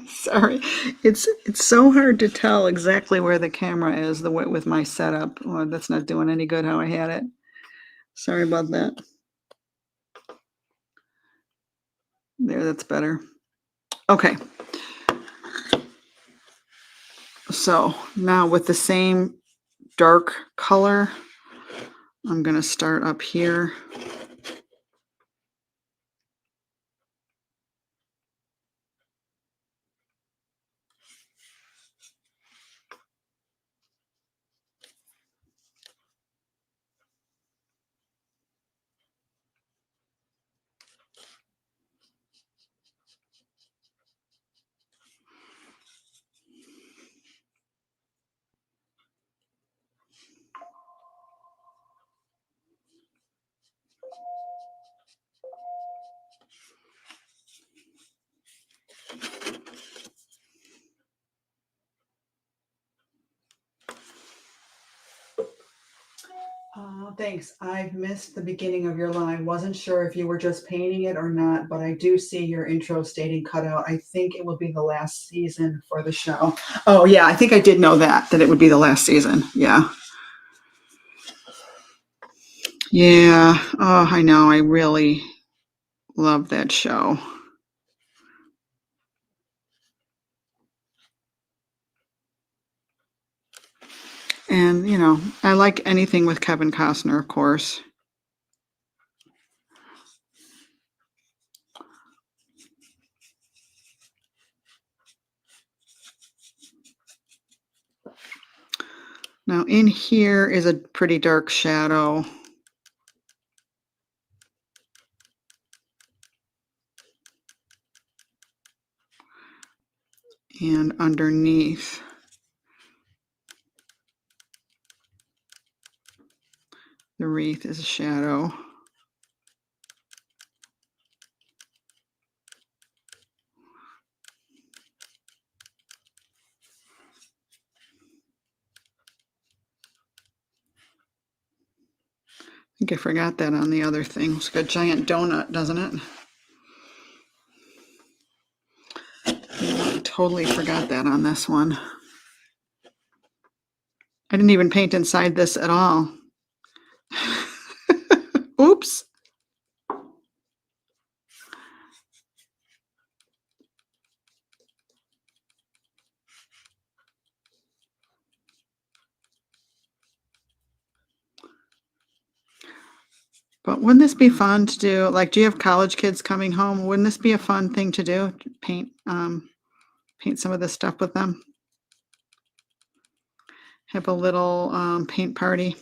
Sorry, it's so hard to tell exactly where the camera is the way with my setup. Well, that's not doing any good how I had it. Sorry about that. There, that's better. Okay. So now with the same dark color, I'm going to start up here. Thanks. I've missed the beginning of your line. Wasn't sure if you were just painting it or not, but I do see your intro stating cutout. I think it will be the last season for the show. Oh, yeah, I think I did know that it would be the last season. Yeah. Yeah. Oh, I know. I really love that show. And, you know, I like anything with Kevin Costner, of course. Now in here is a pretty dark shadow. And underneath the wreath is a shadow. I think I forgot that on the other thing. It's got a giant donut, doesn't it? I totally forgot that on this one. I didn't even paint inside this at all. Oops. But wouldn't this be fun to do? Like, do you have college kids coming home? Wouldn't this be a fun thing to do? Paint some of this stuff with them. Have a little paint party.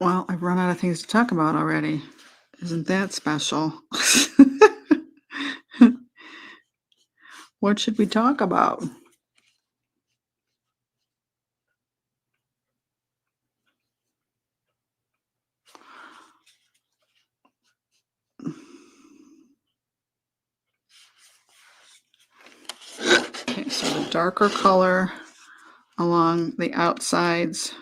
Well, I've run out of things to talk about already. Isn't that special? What should we talk about? Okay, so the darker color along the outsides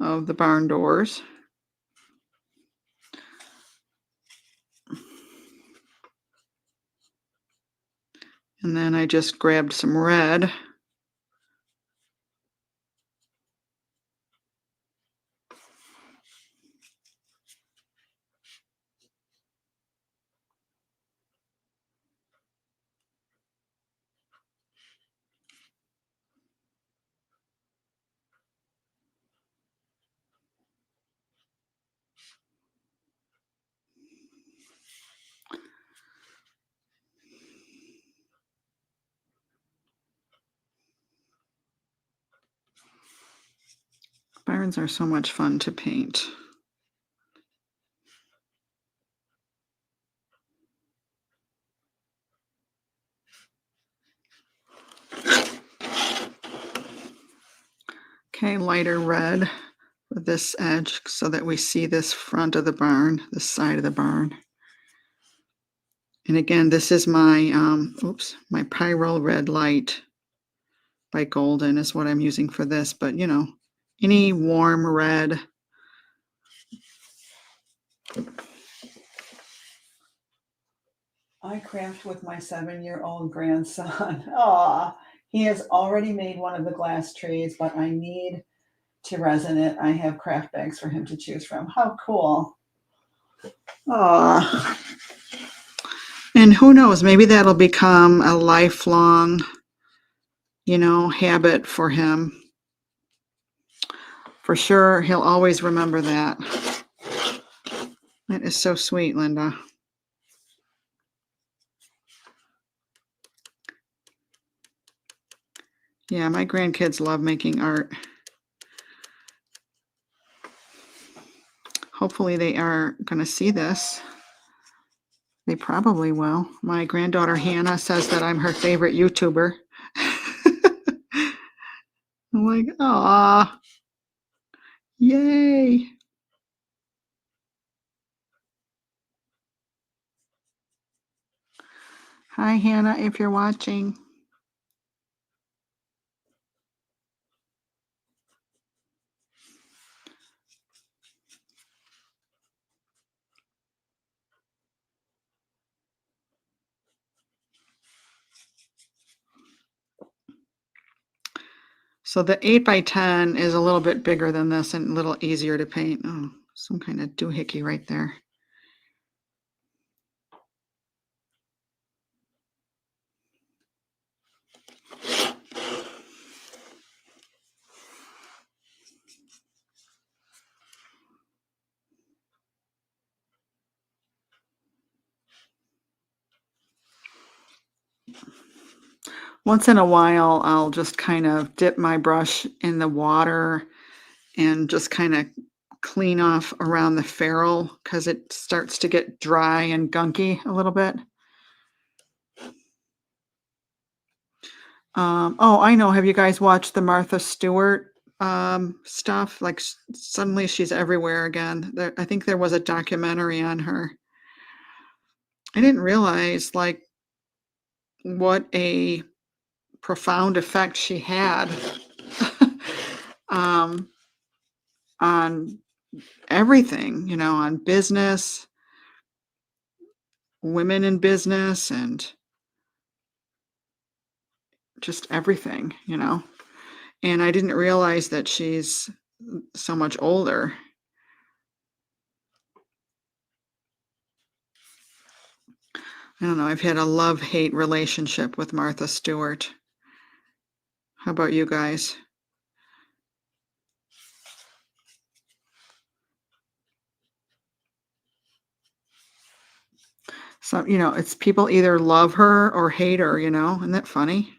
of the barn doors. And then I just grabbed some red. Barns are so much fun to paint. Okay, lighter red for this edge so that we see this front of the barn, this side of the barn. And again, this is my, my Pyro Red Light by Golden is what I'm using for this, but you know, any warm red. I craft with my 7-year-old grandson. Aw, he has already made one of the glass trees, but I need to resin it. I have craft bags for him to choose from. How cool. Aw. And who knows, maybe that'll become a lifelong, you know, habit for him. For sure, he'll always remember that. That is so sweet, Linda. Yeah, my grandkids love making art. Hopefully they are going to see this. They probably will. My granddaughter Hannah says that I'm her favorite YouTuber. I'm like, aw, yay. Hi, Hannah, if you're watching. So the 8x10 is a little bit bigger than this and a little easier to paint. Oh, some kind of doohickey right there. Once in a while, I'll just kind of dip my brush in the water and just kind of clean off around the ferrule because it starts to get dry and gunky a little bit. Oh, I know. Have you guys watched the Martha Stewart stuff? Like suddenly she's everywhere again. I think there was a documentary on her. I didn't realize like what a profound effect she had on everything, you know, on business, women in business, and just everything, you know. And I didn't realize that she's so much older. I don't know. I've had a love-hate relationship with Martha Stewart. How about you guys? So, you know, it's people either love her or hate her, you know. Isn't that funny?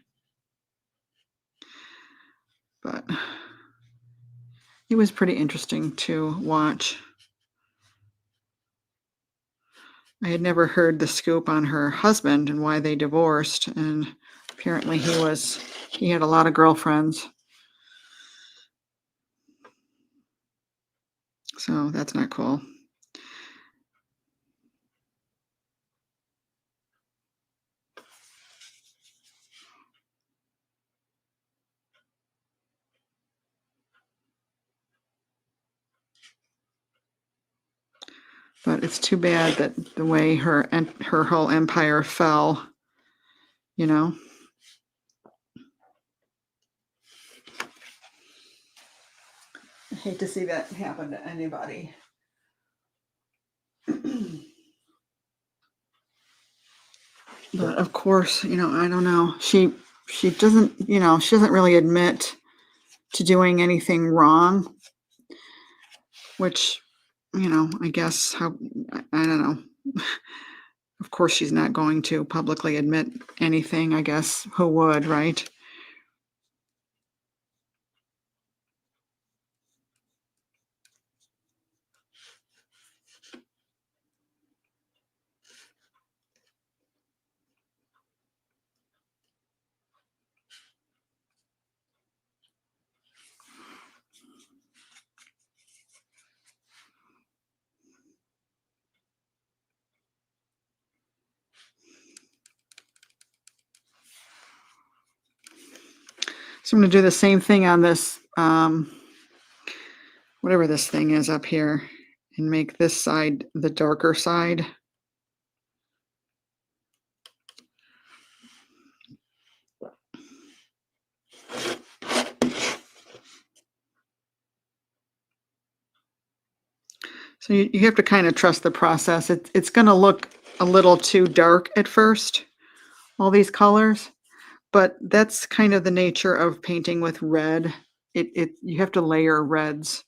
But it was pretty interesting to watch. I had never heard the scoop on her husband and why they divorced, and apparently he had a lot of girlfriends. So that's not cool. But it's too bad that the way her whole empire fell, you know. I hate to see that happen to anybody. But of course, you know, I don't know. She doesn't, you know, she doesn't really admit to doing anything wrong, which, you know, I guess I don't know. Of course, she's not going to publicly admit anything. I guess who would, right? So I'm going to do the same thing on this, whatever this thing is up here, and make this side the darker side. So you have to kind of trust the process. It's going to look a little too dark at first, all these colors, but that's kind of the nature of painting with red. You have to layer reds.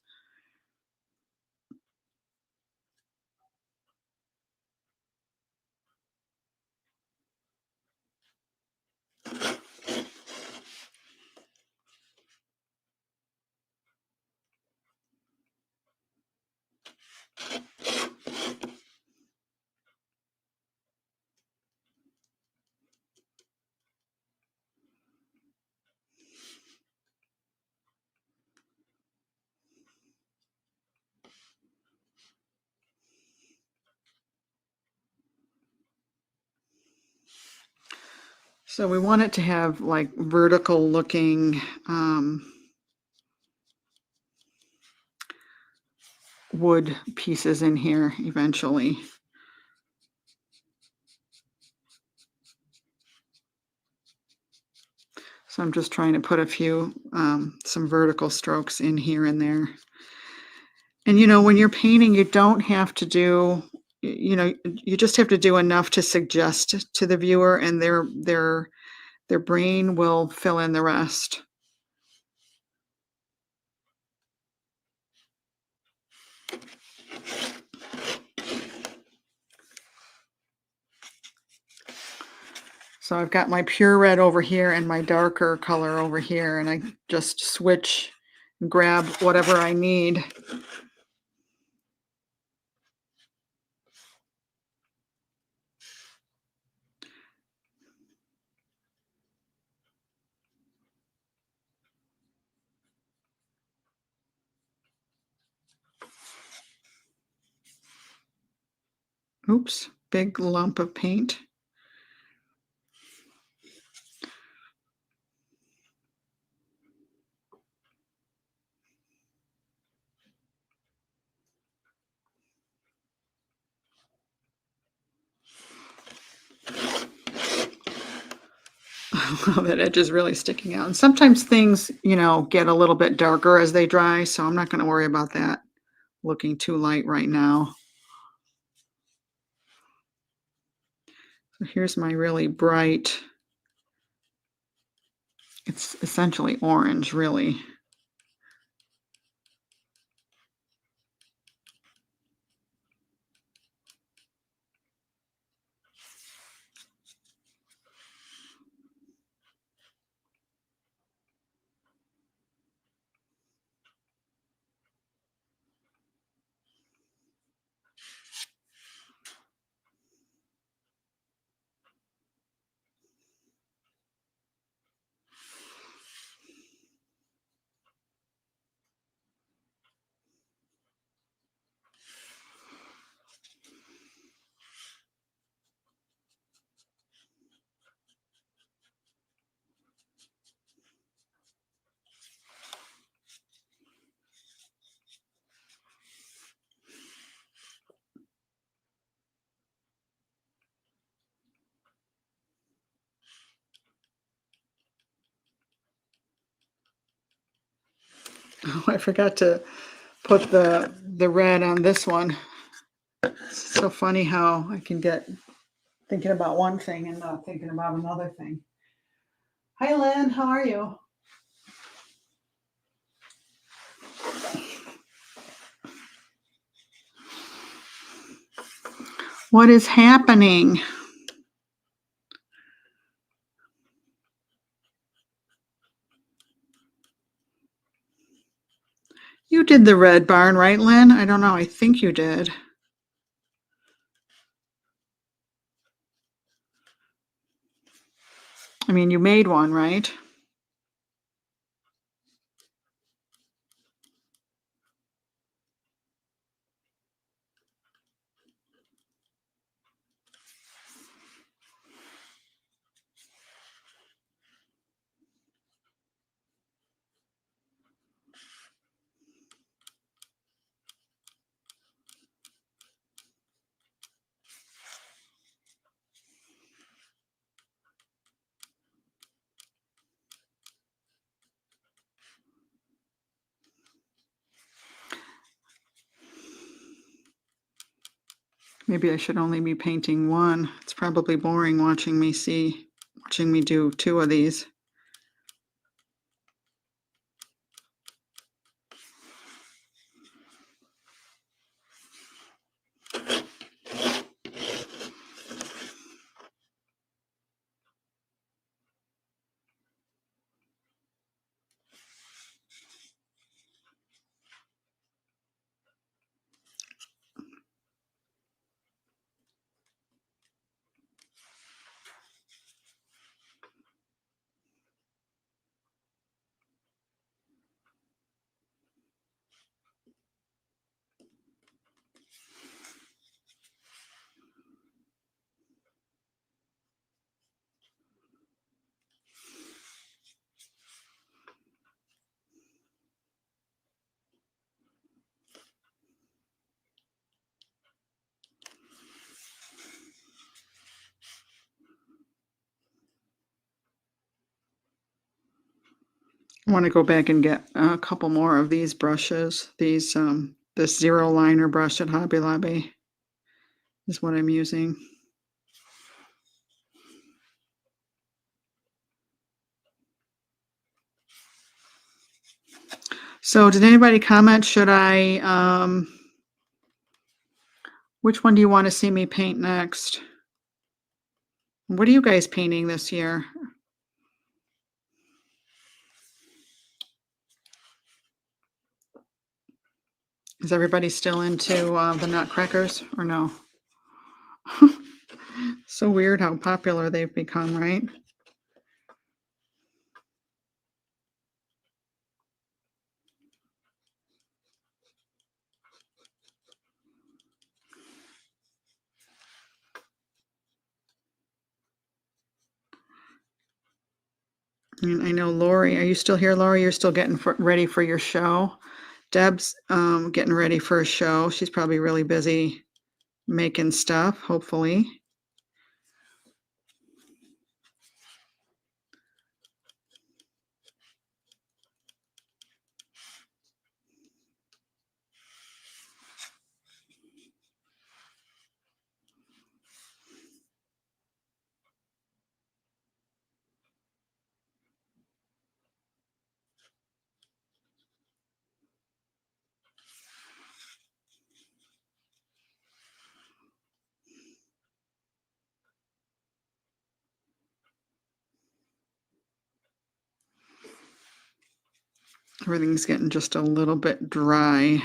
So we want it to have like vertical looking wood pieces in here eventually. So I'm just trying to put a few, some vertical strokes in here and there. And, you know, when you're painting, you don't have to do, you know, you just have to do enough to suggest to the viewer, and their brain will fill in the rest. So I've got my pure red over here and my darker color over here, and I just switch, grab whatever I need. Oops, big lump of paint. That edge is really sticking out. And sometimes things, you know, get a little bit darker as they dry, so I'm not going to worry about that looking too light right now. So here's my really bright, it's essentially orange, really. Oh, I forgot to put the red on this one. It's so funny how I can get thinking about one thing and not thinking about another thing. Hi, Lynn. How are you? What is happening? You did the red barn, right, Lynn? I don't know. I think you did. I mean, you made one, right? Maybe I should only be painting one. It's probably boring watching me do 2 of these. I want to go back and get a couple more of these brushes. These, this zero liner brush at Hobby Lobby is what I'm using. So did anybody comment, should I, which one do you want to see me paint next? What are you guys painting this year? Is everybody still into the Nutcrackers or no? So weird how popular they've become, right? And I know Lori, are you still here, Lori? You're still getting ready for your show. Deb's getting ready for a show. She's probably really busy making stuff, hopefully. Everything's getting just a little bit dry.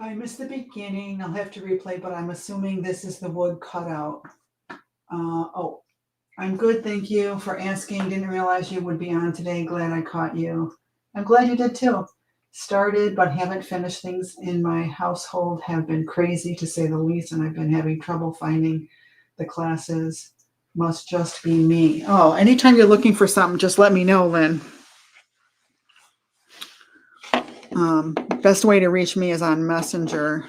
I missed the beginning. I'll have to replay, but I'm assuming this is the wood cutout. Oh, I'm good. Thank you for asking. Didn't realize you would be on today. Glad I caught you. I'm glad you did too. Started, but haven't finished. Things in my household have been crazy to say the least, and I've been having trouble finding the classes. Must just be me. Oh, anytime you're looking for something, just let me know, Lynn. Best way to reach me is on Messenger.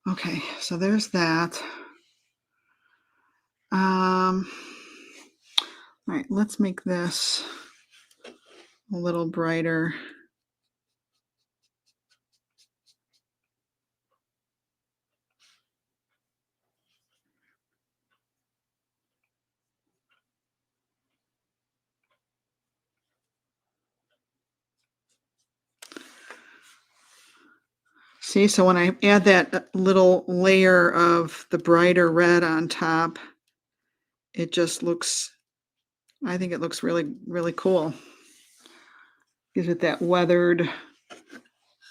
Okay, so there's that. All right, let's make this a little brighter. See, so when I add that little layer of the brighter red on top, it just looks, I think it looks really, really cool. Gives it that weathered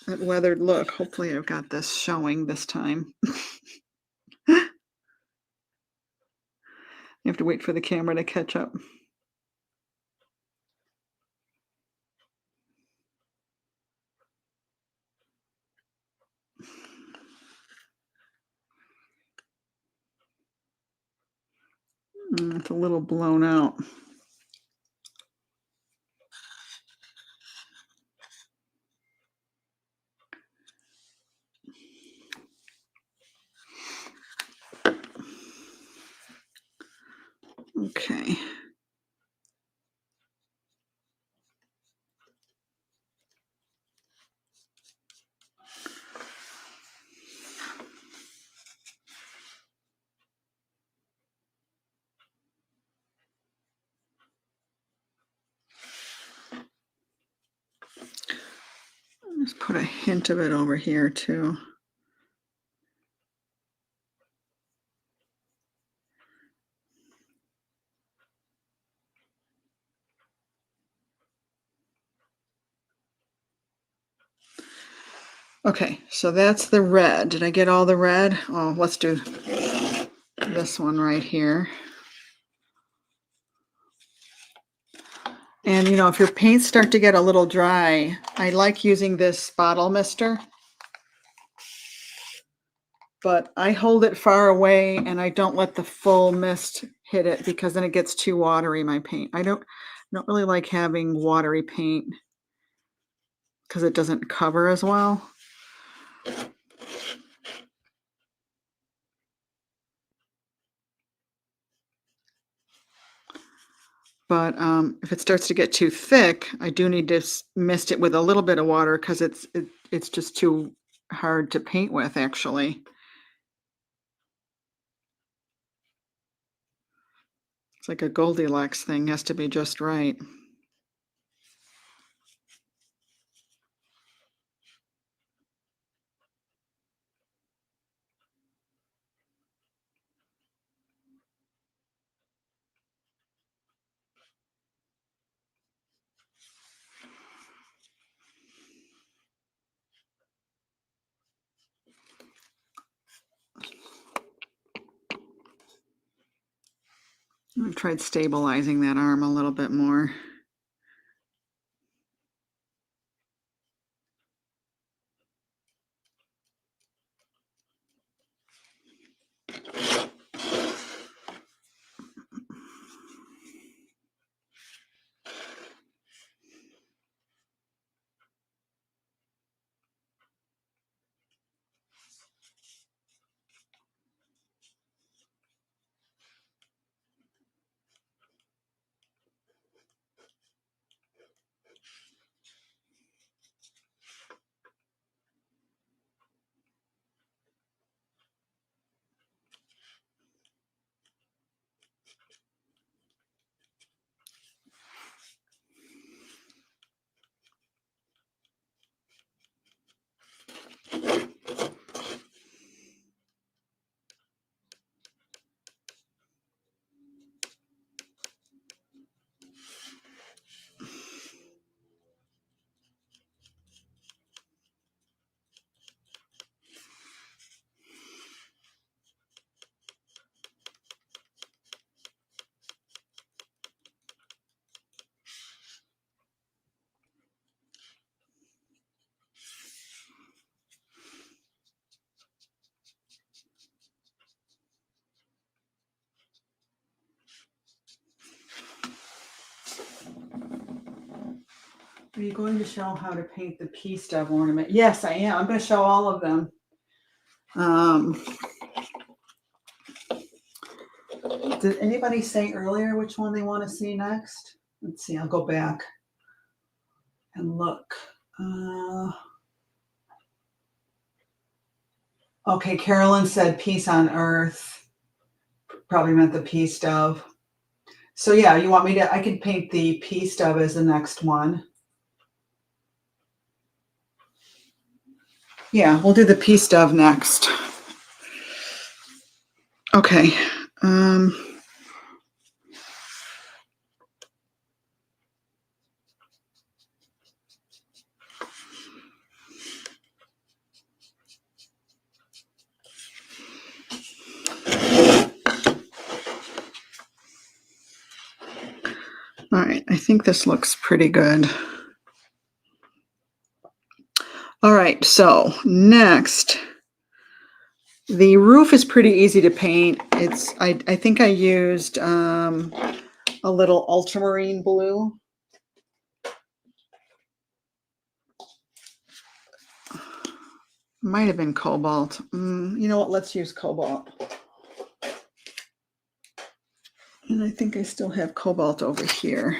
look. Hopefully I've got this showing this time. You have to wait for the camera to catch up. It's a little blown out. Okay. Just put a hint of it over here too. Okay, so that's the red. Did I get all the red? Oh, let's do this one right here. And you know, if your paints start to get a little dry, I like using this bottle mister. But I hold it far away and I don't let the full mist hit it because then it gets too watery, my paint. I don't really like having watery paint because it doesn't cover as well. But if it starts to get too thick, I do need to mist it with a little bit of water because it's just too hard to paint with, actually. It's like a Goldilocks thing, has to be just right. I tried stabilizing that arm a little bit more. Are you going to show how to paint the pea stub ornament? Yes, I am. I'm going to show all of them. Did anybody say earlier which one they want to see next? Let's see, I'll go back and look. Okay, Carolyn said peace on earth. Probably meant the pea stub. So yeah, you want me to, I could paint the pea stub as the next one. Yeah, we'll do the pea stove next. Okay. All right, I think this looks pretty good. All right, so next, the roof is pretty easy to paint. I think I used a little ultramarine blue. Might have been cobalt. You know what? Let's use cobalt. And I think I still have cobalt over here.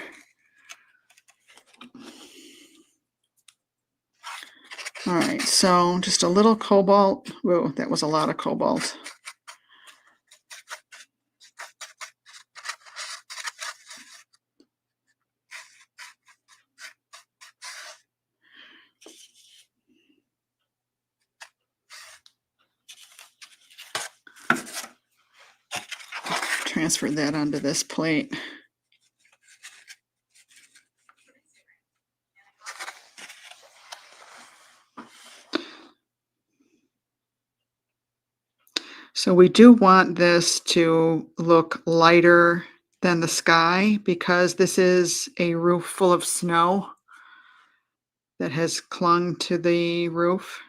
All right, so just a little cobalt. Whoa, that was a lot of cobalt. Transfer that onto this plate. So we do want this to look lighter than the sky because this is a roof full of snow that has clung to the roof.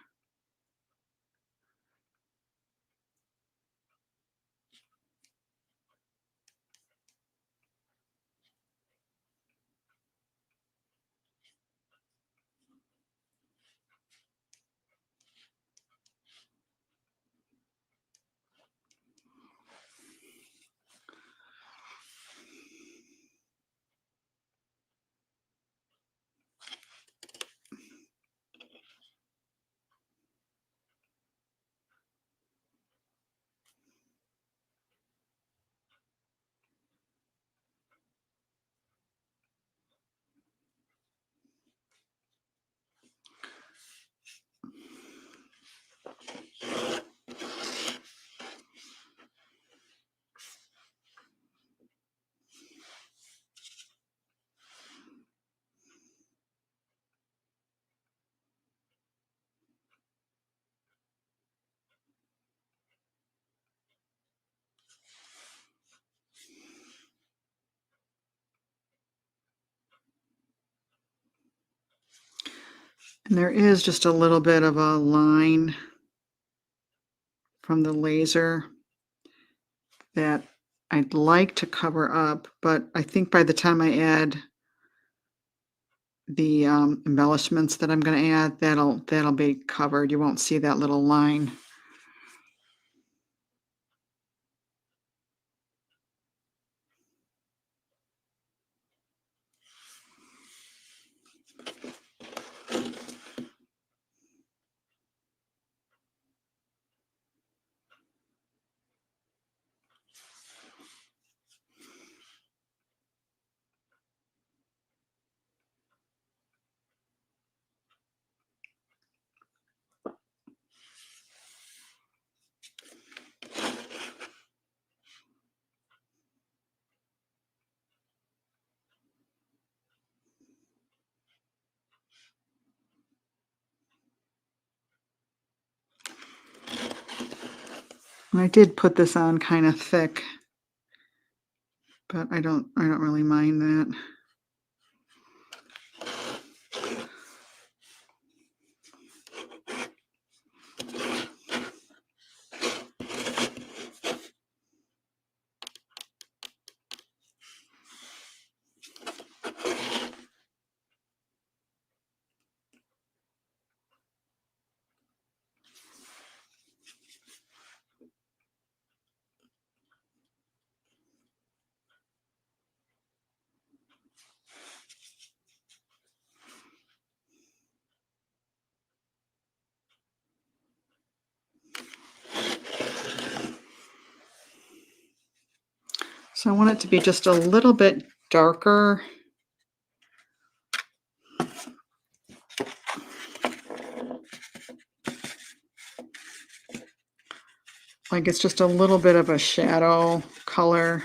And there is just a little bit of a line from the laser that I'd like to cover up, but I think by the time I add the embellishments that I'm going to add, that'll be covered. You won't see that little line. And I did put this on kind of thick, but I don't really mind that. So I want it to be just a little bit darker. like it's just a little bit of a shadow color.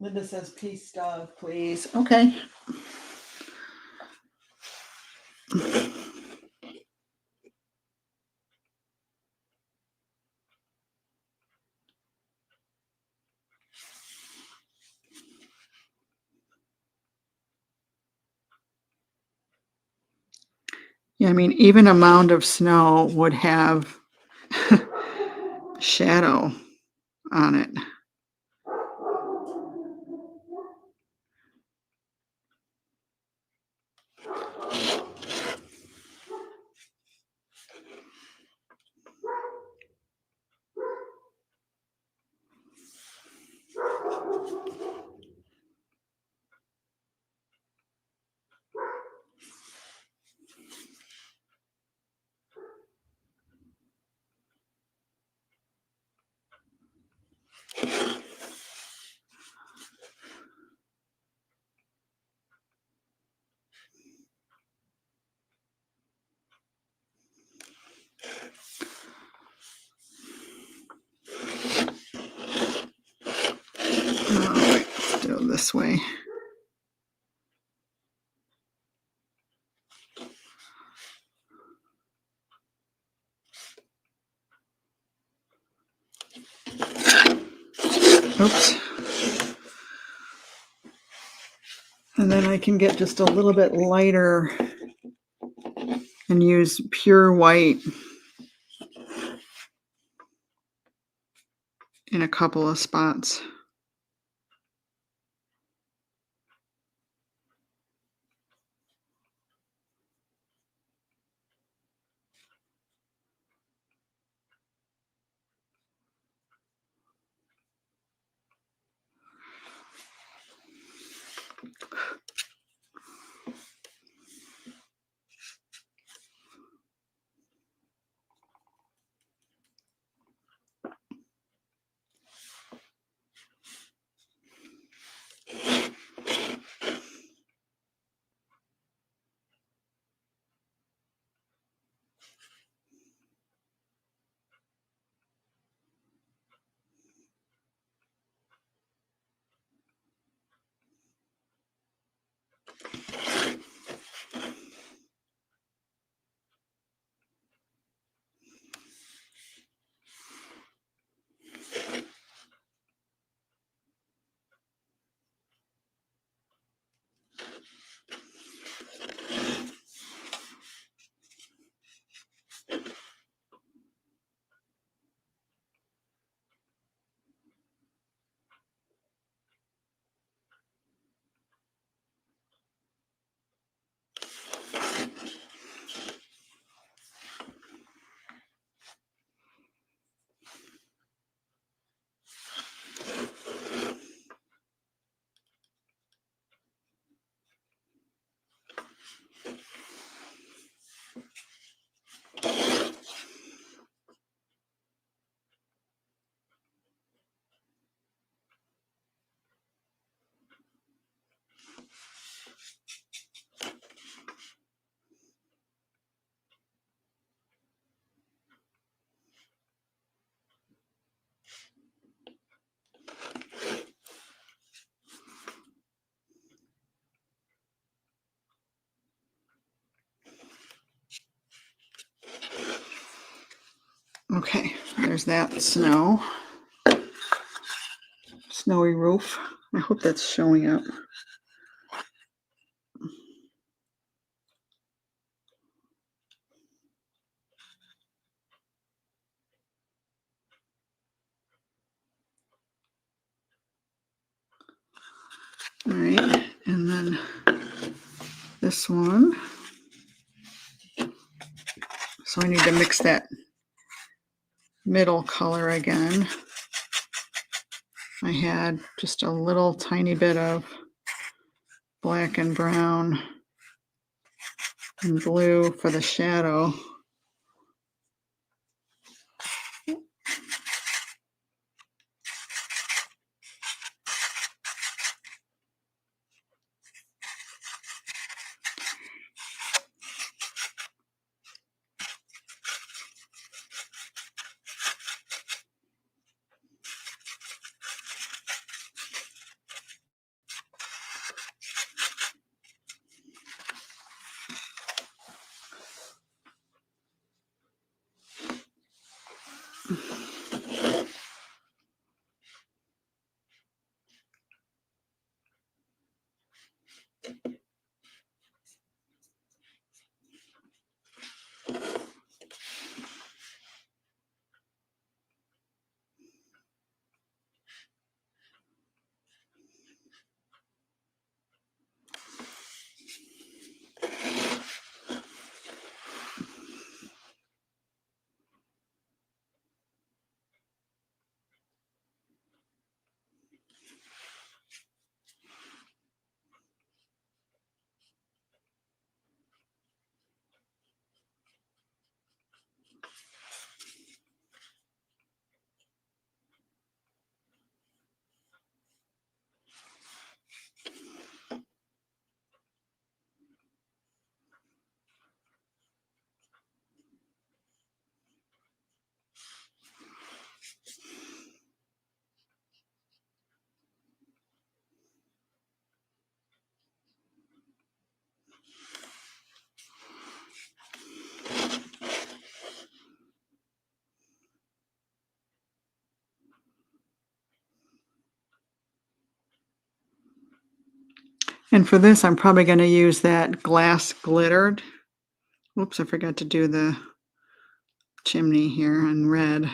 Linda says, peace, Doug, please. Okay. Yeah, I mean, even a mound of snow would have shadow on it. All right, let's do it this way. Oops. And then I can get just a little bit lighter and use pure white in a couple of spots. Okay, there's that snow. Snowy roof. I hope that's showing up. All right, and then this one. So I need to mix that middle color again. I had just a little tiny bit of black and brown and blue for the shadow. And for this, I'm probably going to use that glass glittered. Whoops, I forgot to do the chimney here in red.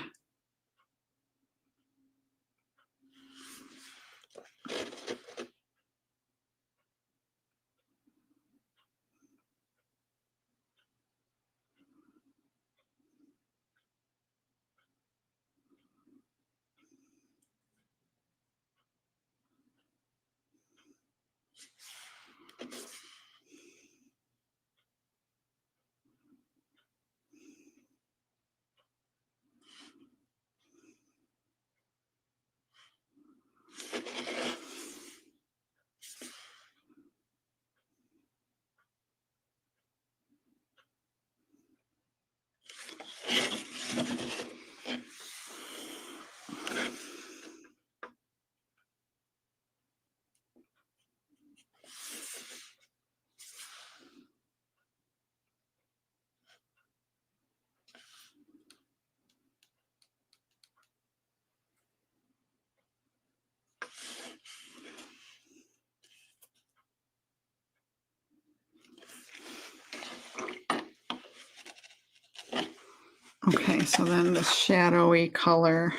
Okay, so then the shadowy color.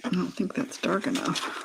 I don't think that's dark enough.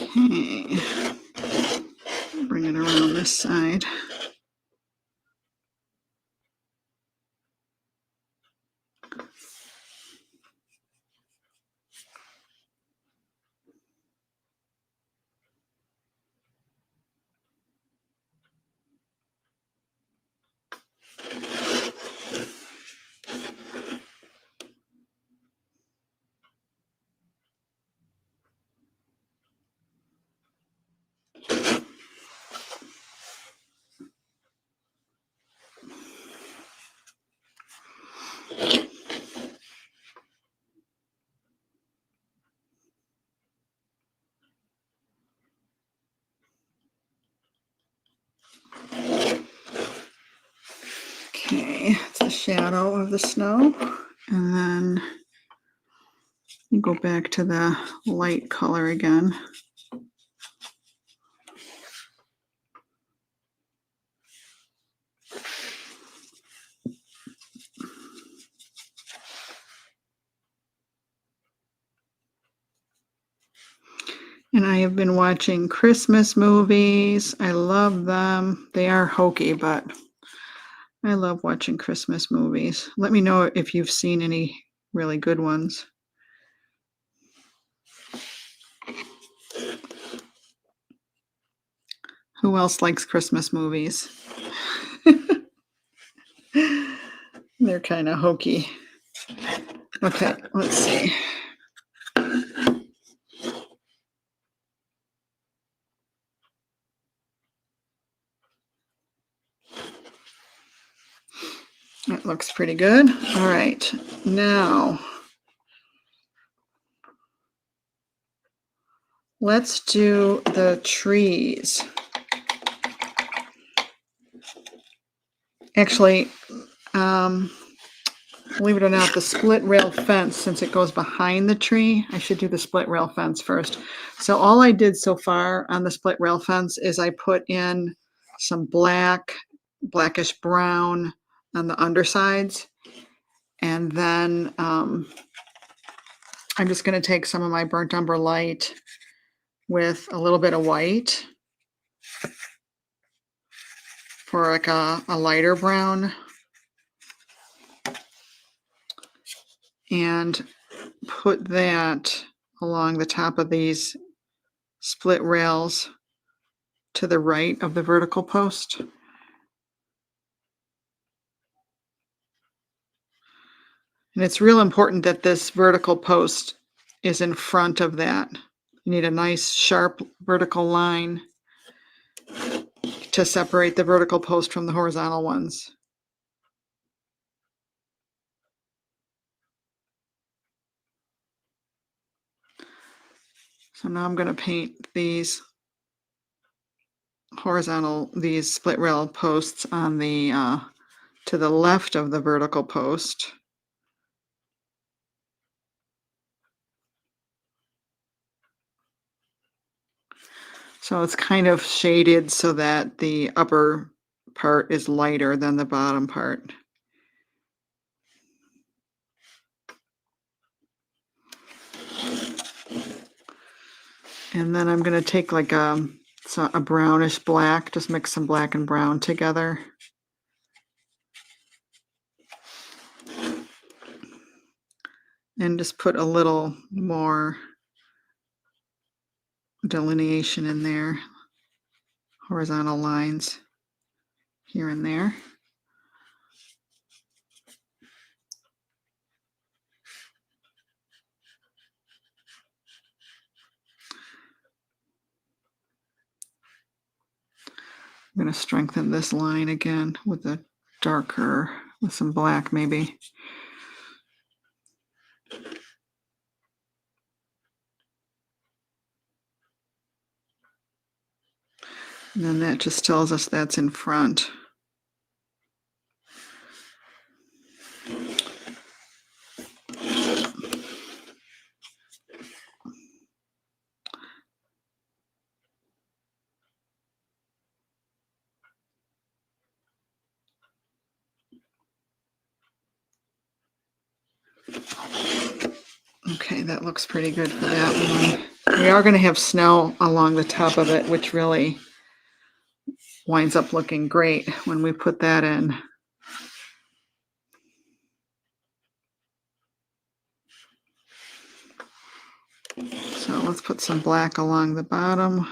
Okay, bring it around this side. Okay, it's the shadow of the snow. And then you go back to the light color again. And I have been watching Christmas movies. I love them. They are hokey, but I love watching Christmas movies. Let me know if you've seen any really good ones. Who else likes Christmas movies? They're kind of hokey. Okay, let's see. That looks pretty good. All right, now let's do the trees. Actually, believe it or not, the split rail fence, since it goes behind the tree, I should do the split rail fence first. So all I did so far on the split rail fence is I put in some blackish brown on the undersides. And then I'm just going to take some of my burnt umber light with a little bit of white for like a lighter brown. And put that along the top of these split rails to the right of the vertical post. And it's real important that this vertical post is in front of that. You need a nice sharp vertical line to separate the vertical post from the horizontal ones. So now I'm going to paint these these split rail posts on the to the left of the vertical post. So it's kind of shaded so that the upper part is lighter than the bottom part. And then I'm going to take like a brownish black, just mix some black and brown together. And just put a little more delineation in there, horizontal lines here and there. I'm going to strengthen this line again with with some black maybe. And then that just tells us that's in front. Okay, that looks pretty good for that one. We are going to have snow along the top of it, which really winds up looking great when we put that in. So let's put some black along the bottom.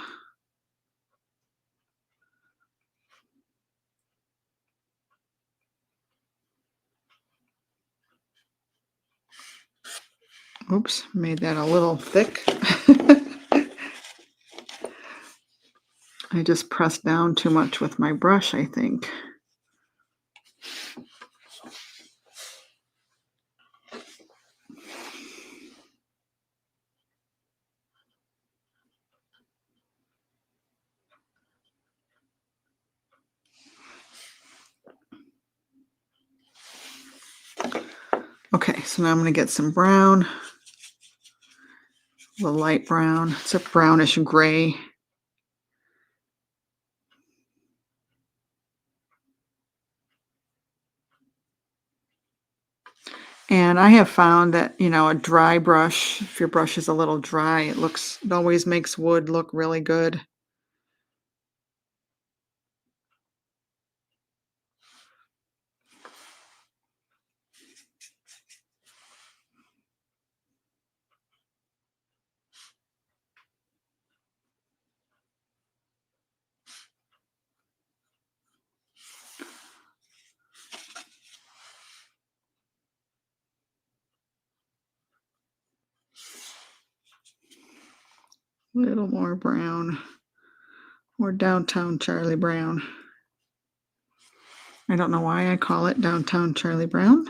Oops, made that a little thick. I just pressed down too much with my brush, I think. Okay, so now I'm going to get some brown, the light brown. It's a brownish gray. And I have found that, you know, a dry brush, if your brush is a little dry, it always makes wood look really good. A little more brown, more downtown Charlie Brown. I don't know why I call it downtown Charlie Brown.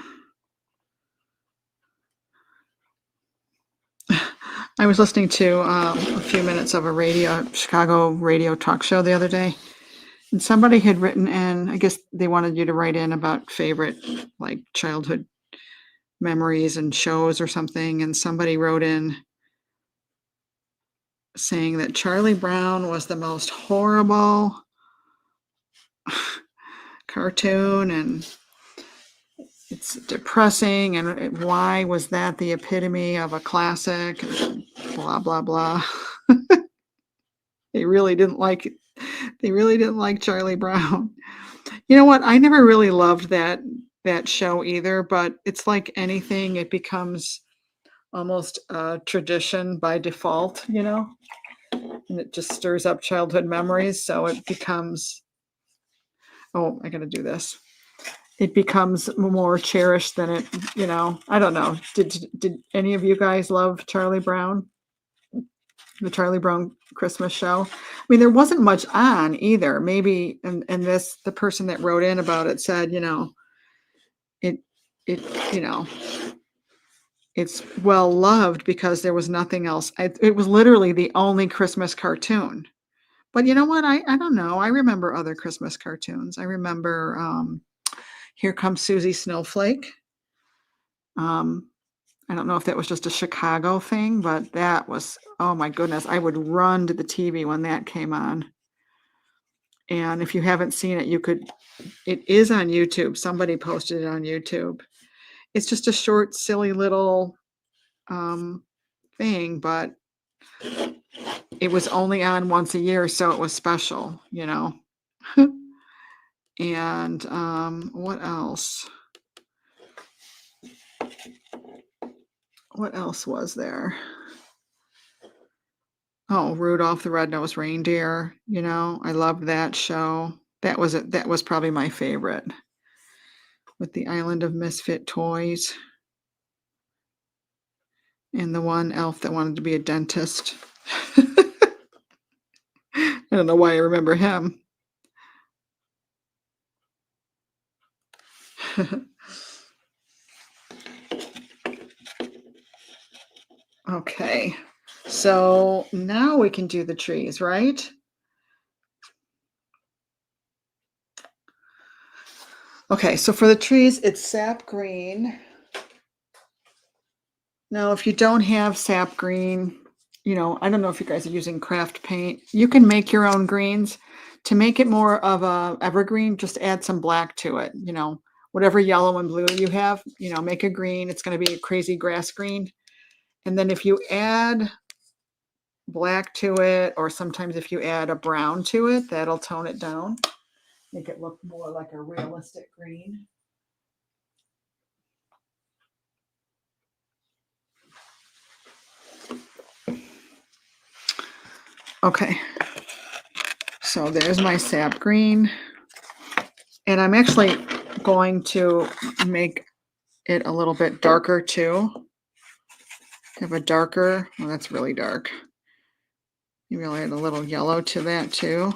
I was listening to a few minutes of a Chicago radio talk show the other day, and somebody had written in, I guess they wanted you to write in about favorite, like, childhood memories and shows or something, and somebody wrote in saying that Charlie Brown was the most horrible cartoon, and it's depressing, and why was that the epitome of a classic, and blah blah blah. They really didn't like Charlie Brown. You know what? I never really loved that show either, but it's like anything, it becomes almost a tradition by default, you know? And it just stirs up childhood memories, so it becomes, oh, I got to do this. It becomes more cherished than it, you know. I don't know. Did any of you guys love Charlie Brown? The Charlie Brown Christmas show? I mean, there wasn't much on either. Maybe, and the person that wrote in about it said, you know, it you know, it's well loved because there was nothing else. It was literally the only Christmas cartoon. But you know what? I don't know. I remember other Christmas cartoons. I remember Here Comes Susie Snowflake. I don't know if that was just a Chicago thing, but that was, oh my goodness, I would run to the TV when that came on. And if you haven't seen it, it is on YouTube. Somebody posted it on YouTube. It's just a short, silly little thing, but it was only on once a year, so it was special, you know. And what else? What else was there? Oh, Rudolph the Red-Nosed Reindeer, you know, I loved that show. That was probably my favorite. With the Island of Misfit Toys. And the one elf that wanted to be a dentist. I don't know why I remember him. Okay, so now we can do the trees, right? Okay, so for the trees, it's sap green. Now, if you don't have sap green, you know, I don't know if you guys are using craft paint. You can make your own greens. To make it more of a evergreen, just add some black to it. You know, whatever yellow and blue you have, you know, make a green. It's going to be a crazy grass green. And then if you add black to it, or sometimes if you add a brown to it, that'll tone it down, make it look more like a realistic green. Okay, so there's my sap green. And I'm actually going to make it a little bit darker too. Have a darker, well, that's really dark. You really add a little yellow to that too.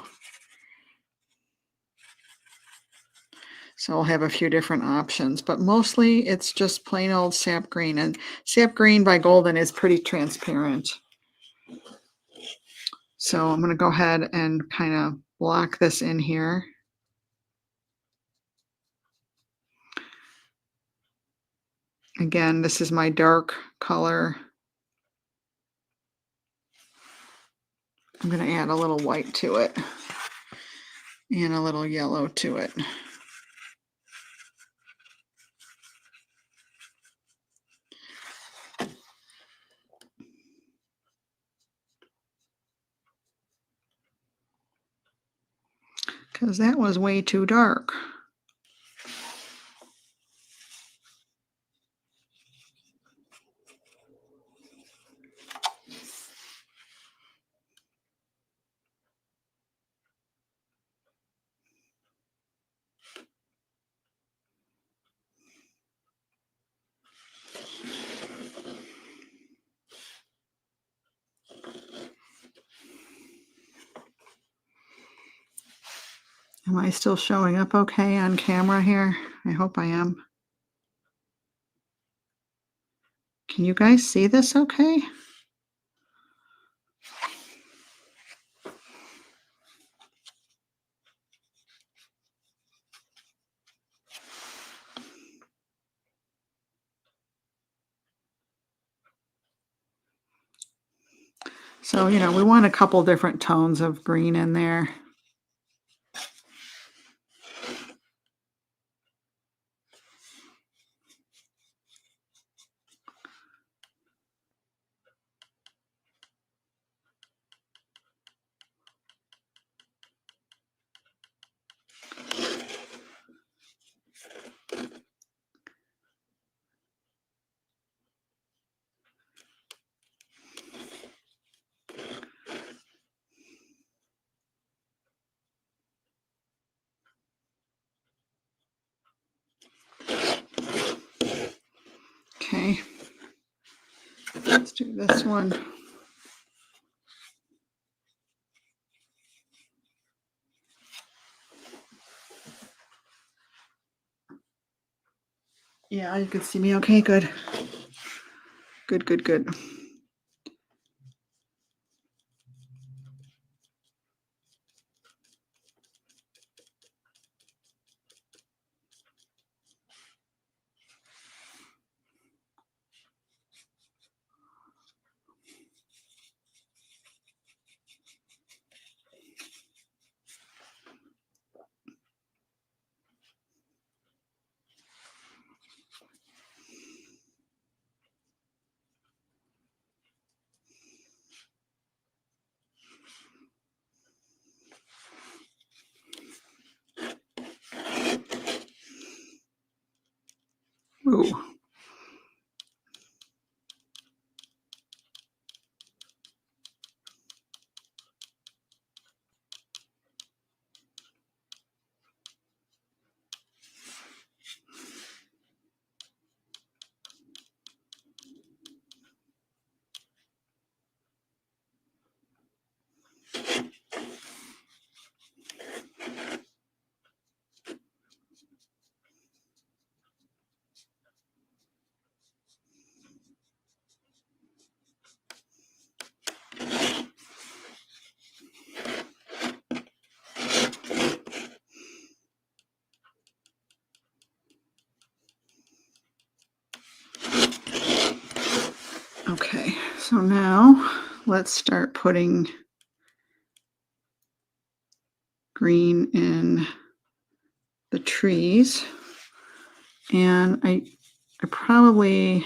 So I'll have a few different options, but mostly it's just plain old sap green. And sap green by Golden is pretty transparent. So I'm going to go ahead and kind of block this in here. Again, this is my dark color. I'm going to add a little white to it and a little yellow to it. Because that was way too dark. Am I still showing up okay on camera here? I hope I am. Can you guys see this okay? So, you know, we want a couple different tones of green in there. Okay, let's do this one. Yeah, you can see me okay, good. Good, good, good. Ooh. Okay, so now let's start putting green in the trees. And I probably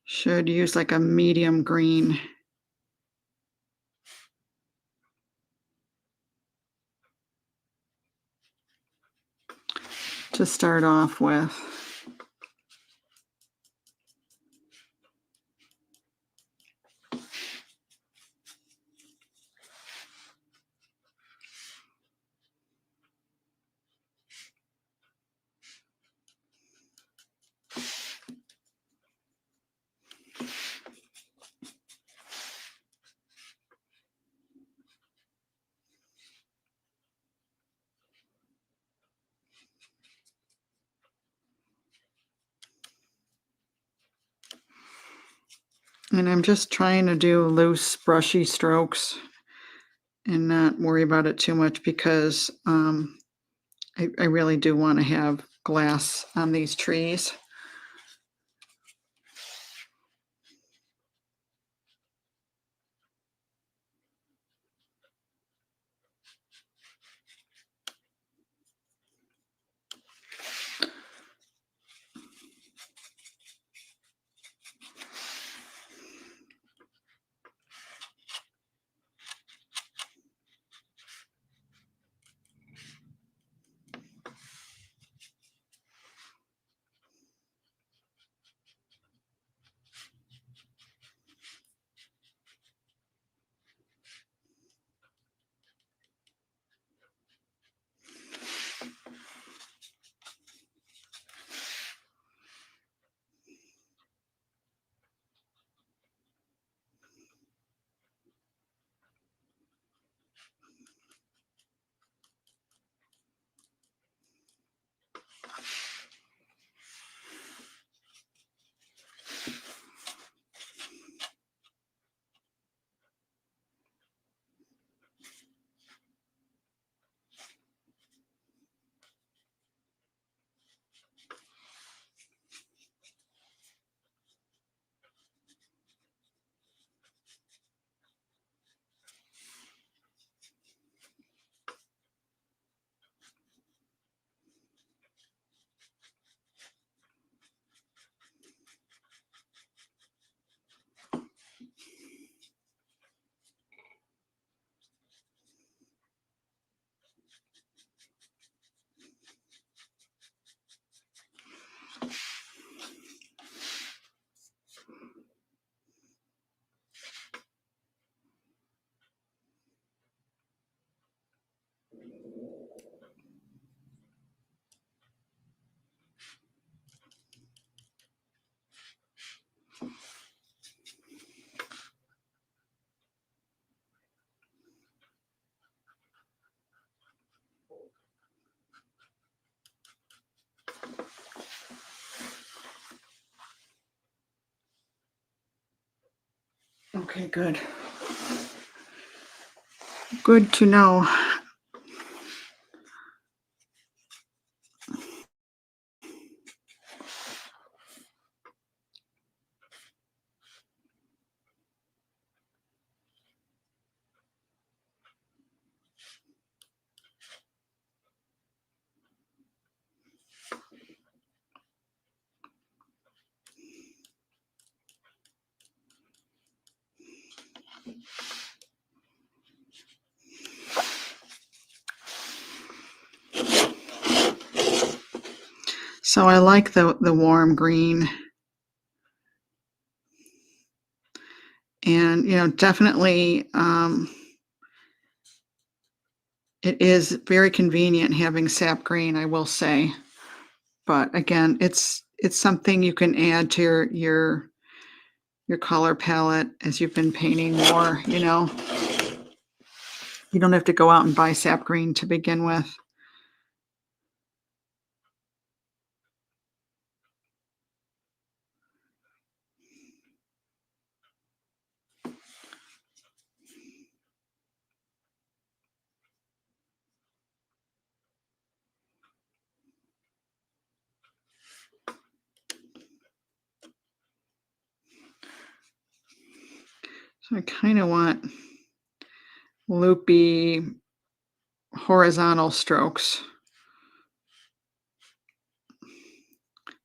should use like a medium green. To start off with. And I'm just trying to do loose, brushy strokes and not worry about it too much because I really do want to have glass on these trees. Okay, good. Good to know. So I like the warm green. And, definitely it is very convenient having sap green, I will say. But again, it's something you can add to your color palette as you've been painting more, You don't have to go out and buy sap green to begin with. So I kind of want loopy horizontal strokes.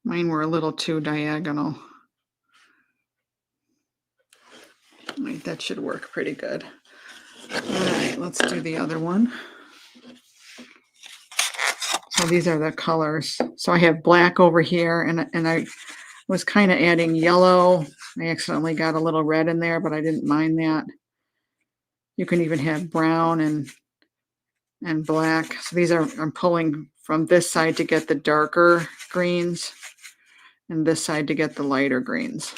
Mine were a little too diagonal. Wait, that should work pretty good. All right, let's do the other one. So these are the colors. So I have black over here, and I was kind of adding yellow. I accidentally got a little red in there, but I didn't mind that. You can even have brown and black. So these are, I'm pulling from this side to get the darker greens and this side to get the lighter greens.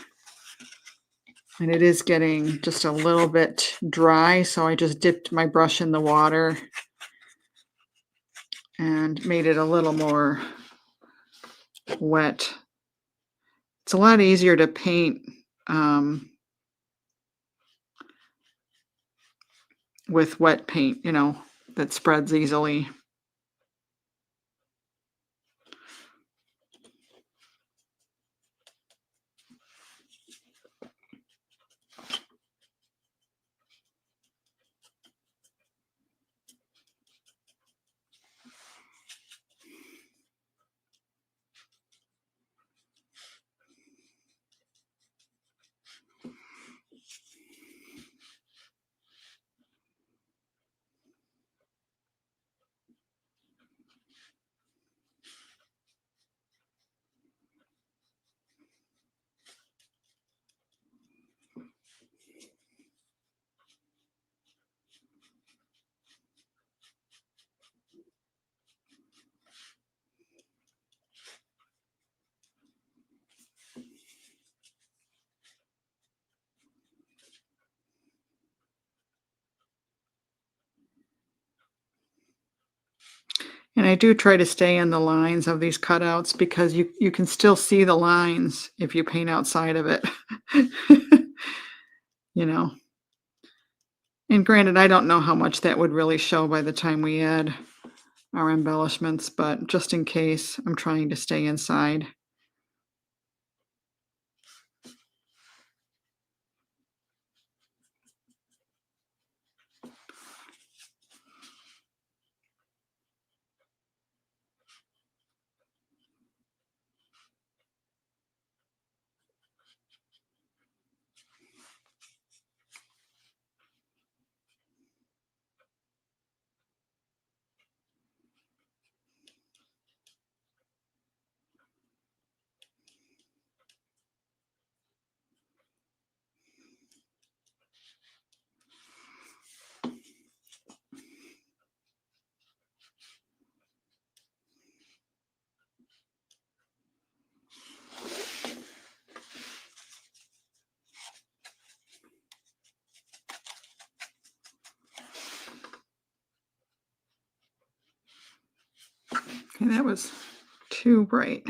And it is getting just a little bit dry, so I just dipped my brush in the water and made it a little more wet. It's a lot easier to paint with wet paint, that spreads easily. And I do try to stay in the lines of these cutouts because you can still see the lines if you paint outside of it. You know. And granted, I don't know how much that would really show by the time we add our embellishments, but just in case, I'm trying to stay inside. Okay, that was too bright.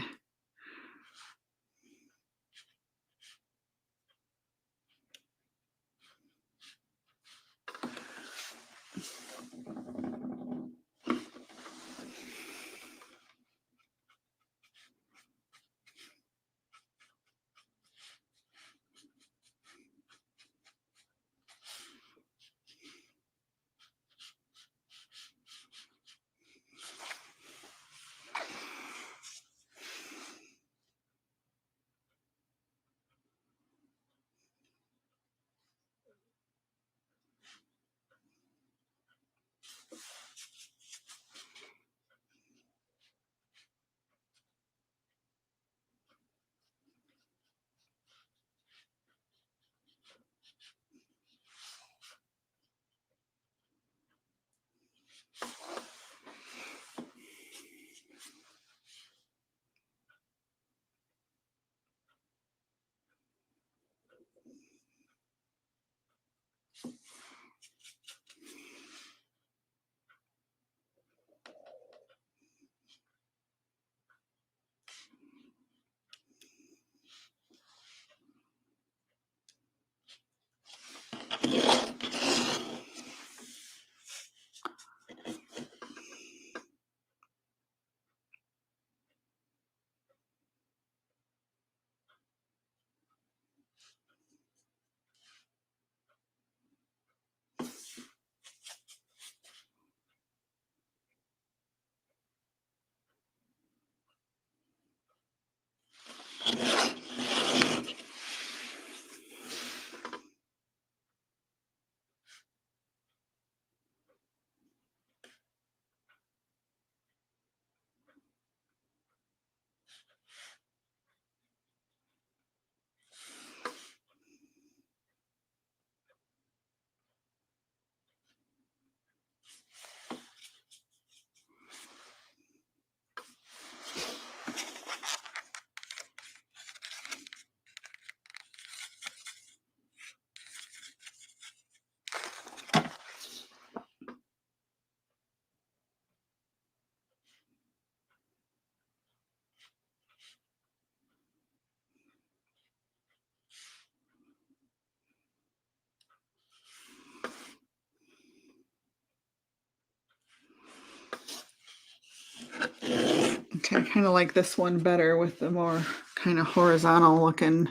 Okay, I kind of like this one better with the more kind of horizontal looking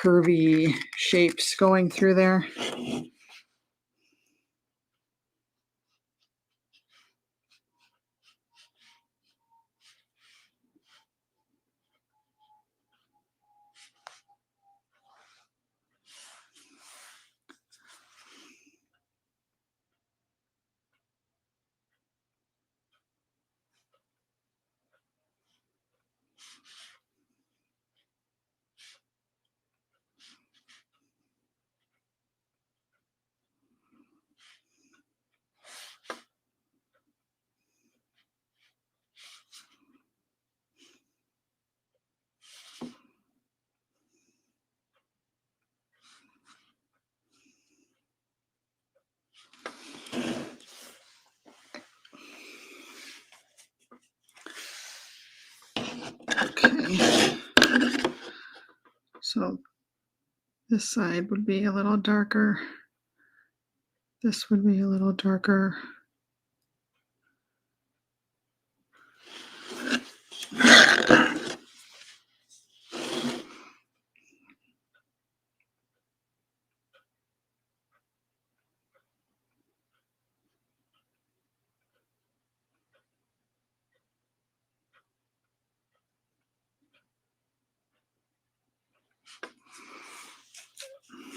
curvy shapes going through there. So this side would be a little darker. This would be a little darker.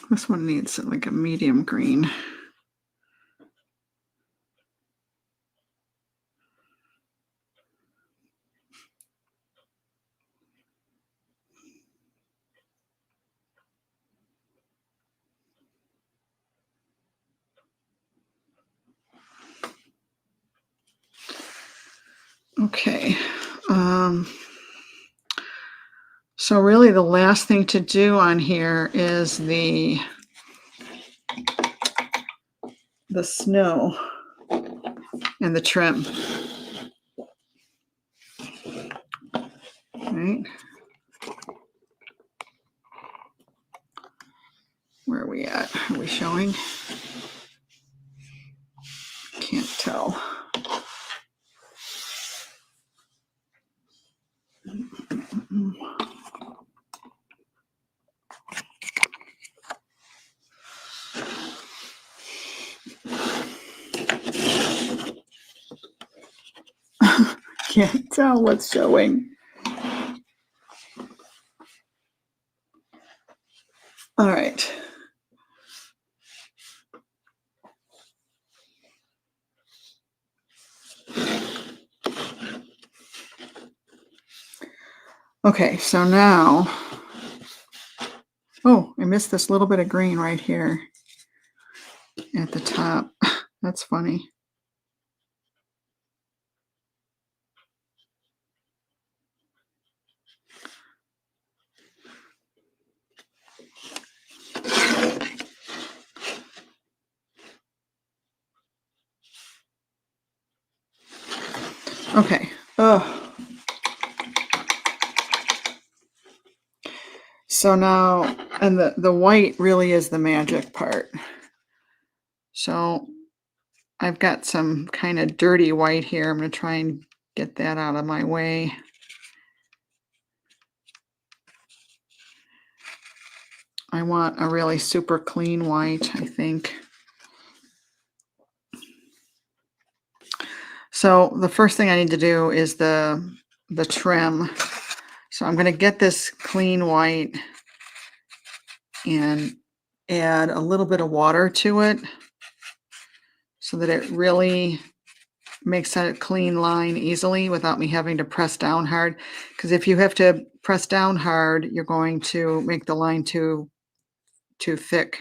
This one needs like a medium green. Okay. So really the last thing to do on here is the snow and the trim. Right? Where are we at? Are we showing? Can't tell. Can't tell what's showing. All right. Okay, so now, oh, I missed this little bit of green right here at the top. That's funny. Okay. Oh. So now, and the white really is the magic part. So I've got some kind of dirty white here. I'm going to try and get that out of my way. I want a really super clean white, I think. So the first thing I need to do is the trim. So I'm going to get this clean white and add a little bit of water to it so that it really makes a clean line easily without me having to press down hard. Because if you have to press down hard, you're going to make the line too thick.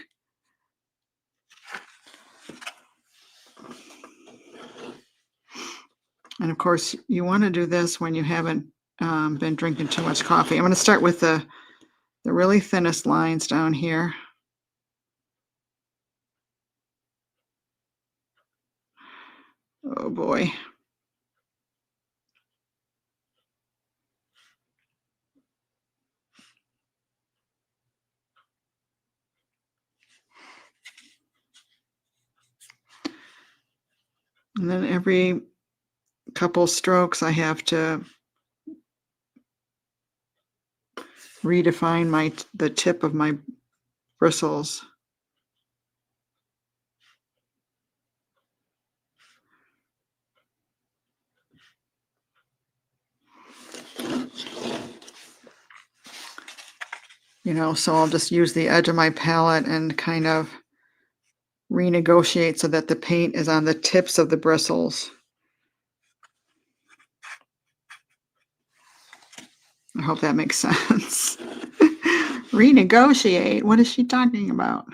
And of course, you want to do this when you haven't been drinking too much coffee. I'm going to start with the really thinnest lines down here. Oh boy. And then every couple strokes I have to redefine the tip of my bristles. You know, so I'll just use the edge of my palette and kind of renegotiate so that the paint is on the tips of the bristles. I hope that makes sense. Renegotiate? What is she talking about?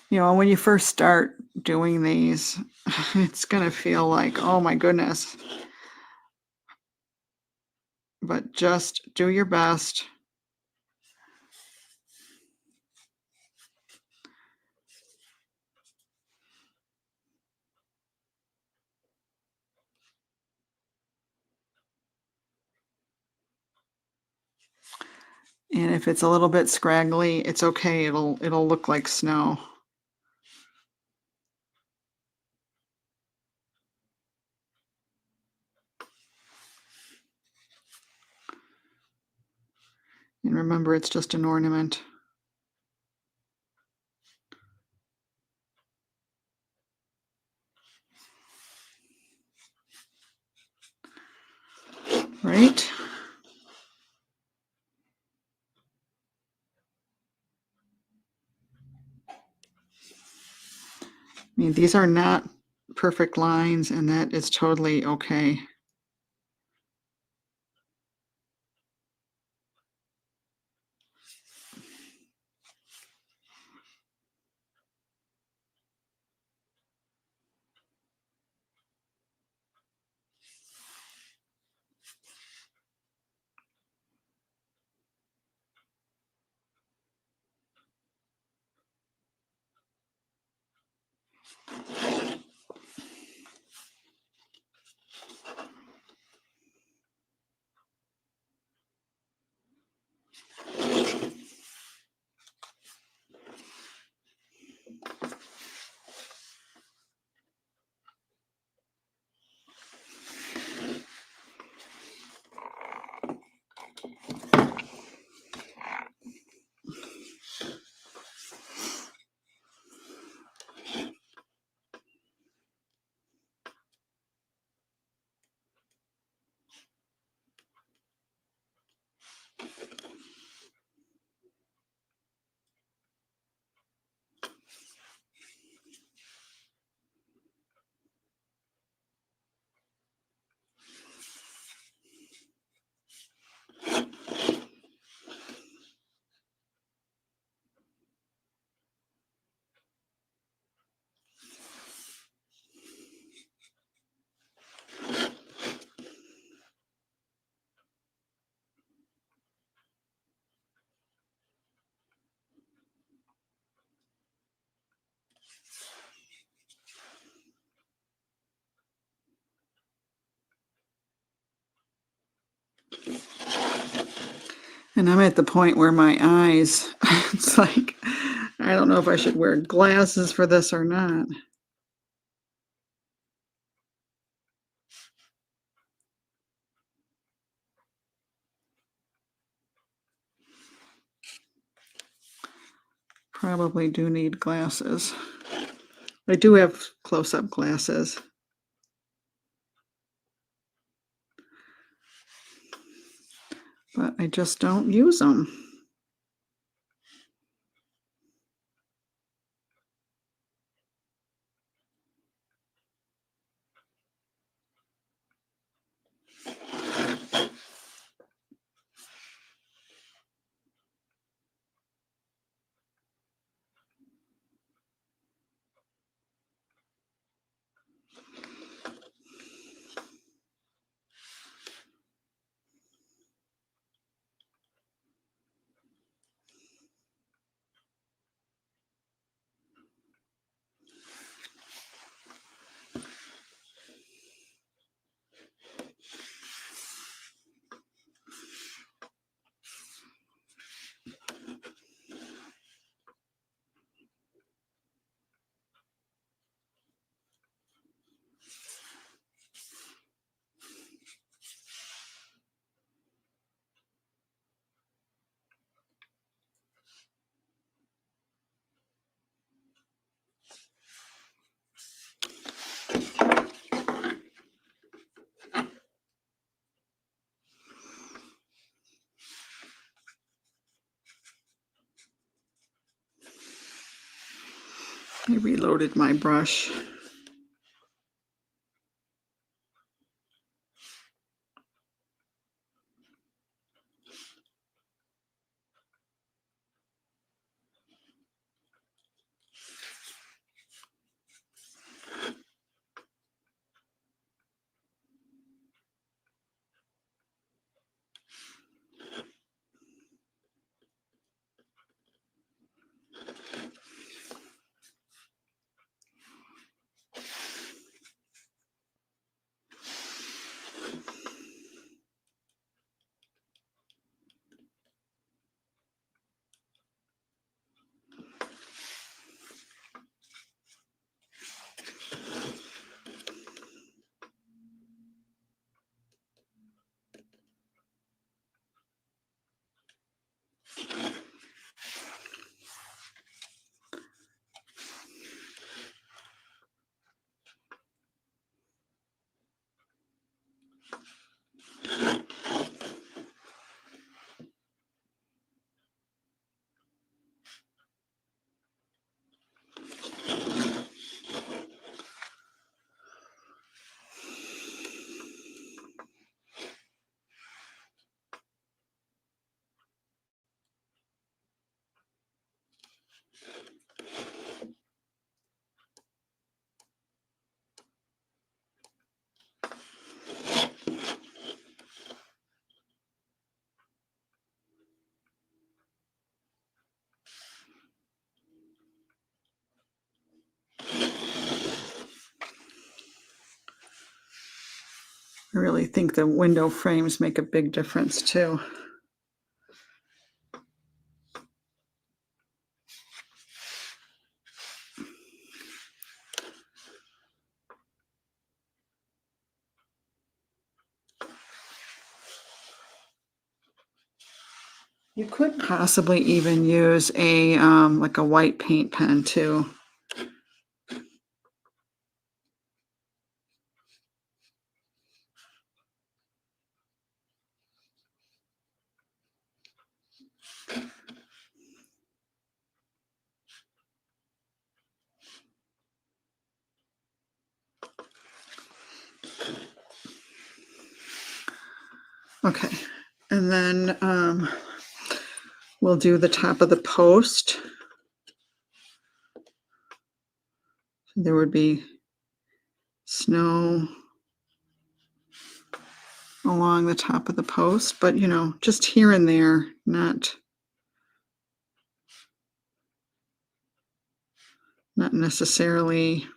You know, when you first start doing these, it's going to feel like, oh my goodness. But just do your best. And if it's a little bit scraggly, it's okay. It'll look like snow. And remember, it's just an ornament. Right? I mean, these are not perfect lines, and that is totally okay. And I'm at the point where my eyes, it's like, I don't know if I should wear glasses for this or not. Probably do need glasses. I do have close-up glasses. But I just don't use them. I reloaded my brush. I really think the window frames make a big difference too. You could possibly even use a like a white paint pen too. Okay, and then we'll do the top of the post. There would be snow along the top of the post, but you know, just here and there, not necessarily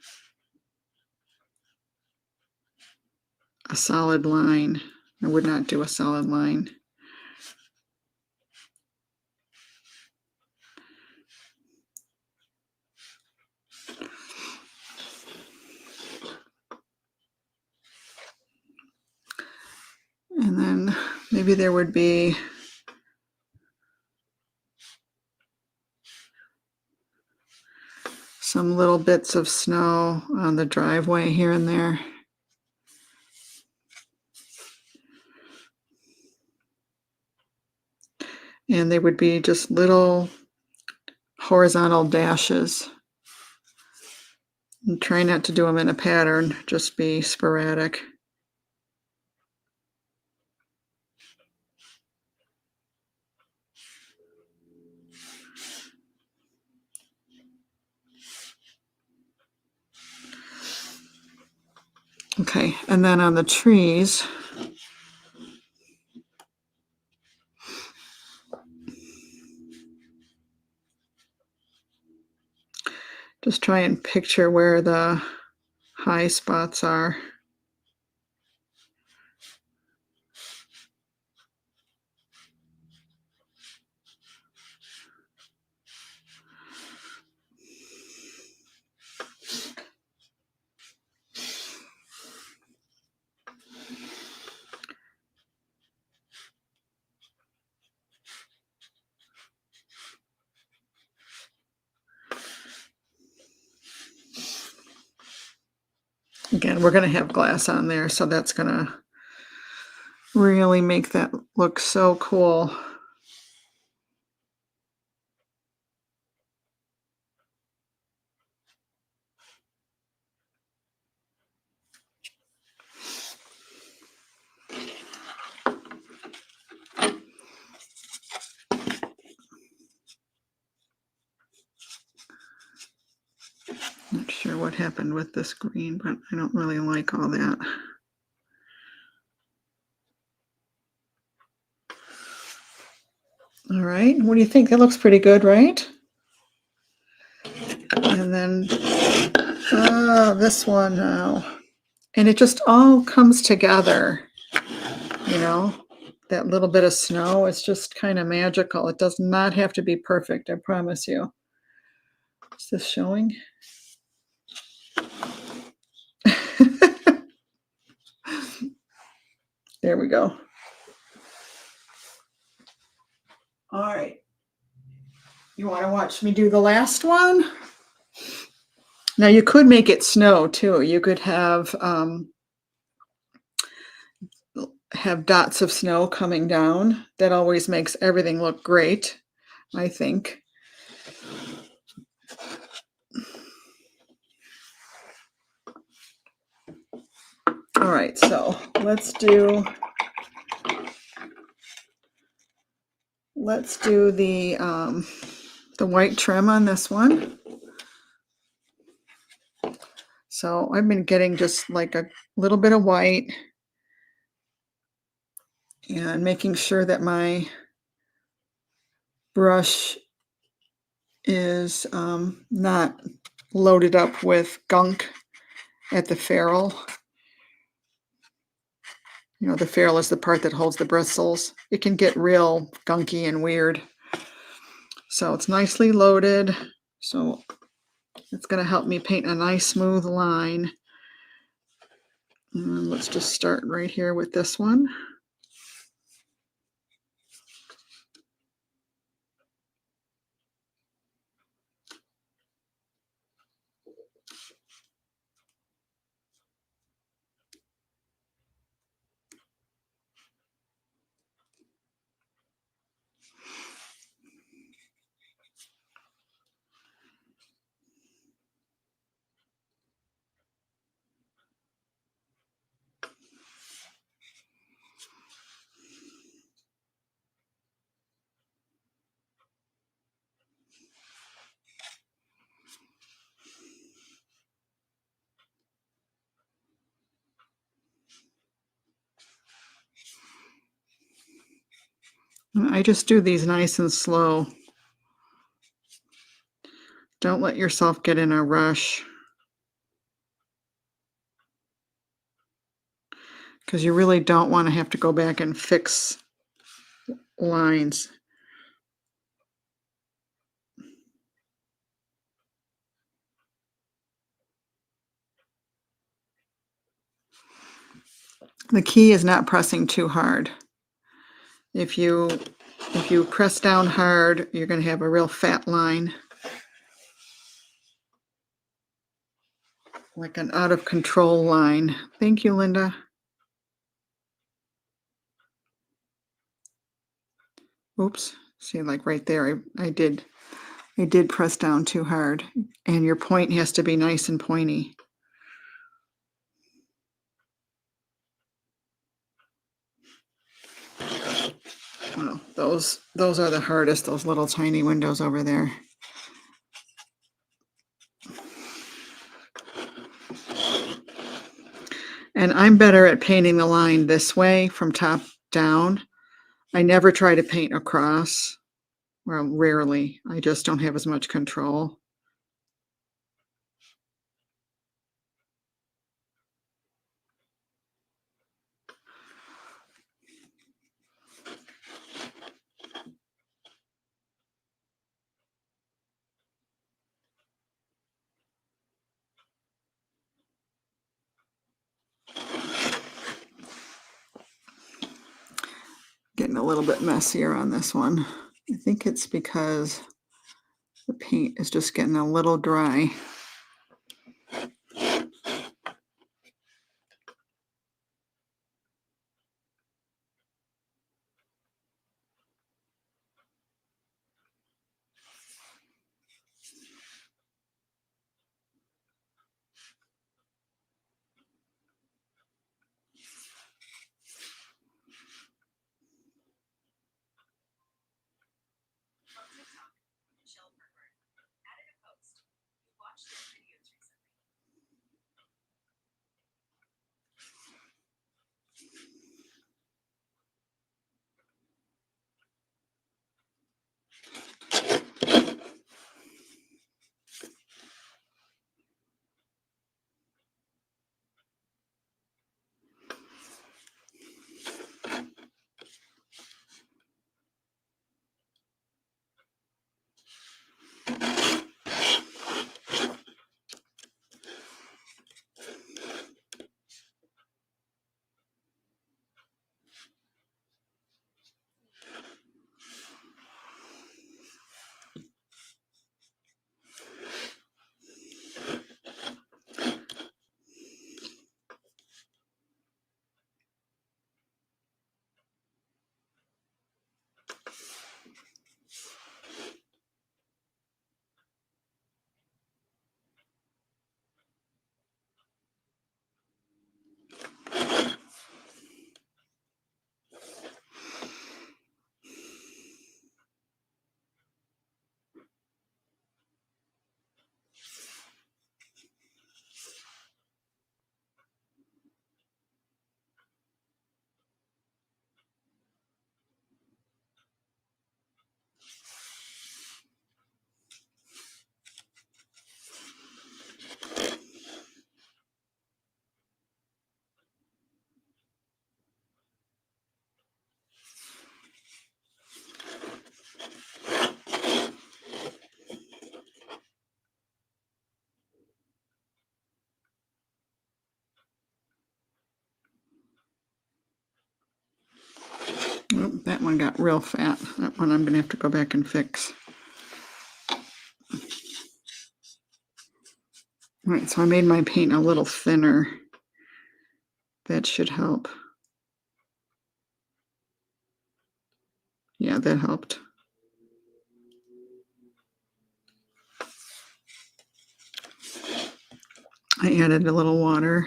a solid line. I would not do a solid line. And then maybe there would be some little bits of snow on the driveway here and there. And they would be just little horizontal dashes. And try not to do them in a pattern, just be sporadic. Okay, and then on the trees, just try and picture where the high spots are. Again, we're going to have glass on there, so that's going to really make that look so cool. Not sure what happened with this green, but I don't really like all that. All right, what do you think? That looks pretty good, right? And then this one now. And it just all comes together, you know, that little bit of snow. It's just kind of magical. It does not have to be perfect, I promise you. Is this showing? There we go. All right. You want to watch me do the last one? Now you could make it snow too. You could have dots of snow coming down. That always makes everything look great, I think. All right, so let's do the white trim on this one. So I've been getting just like a little bit of white and making sure that my brush is not loaded up with gunk at the ferrule. You know, the ferrule is the part that holds the bristles. It can get real gunky and weird. So it's nicely loaded. So it's going to help me paint a nice smooth line. And let's just start right here with this one. I just do these nice and slow. Don't let yourself get in a rush, because you really don't want to have to go back and fix lines. The key is not pressing too hard. If you press down hard, you're going to have a real fat line, like an out of control line. Thank you, Linda. Oops. See, like right there, I did press down too hard, and your point has to be nice and pointy. Well, those are the hardest, those little tiny windows over there. And I'm better at painting the line this way from top down. I never try to paint across. Well, rarely. I just don't have as much control. Getting a little bit messier on this one. I think it's because the paint is just getting a little dry. Oh, that one got real fat. That one I'm going to have to go back and fix. All right, so I made my paint a little thinner. That should help. Yeah, that helped. I added a little water.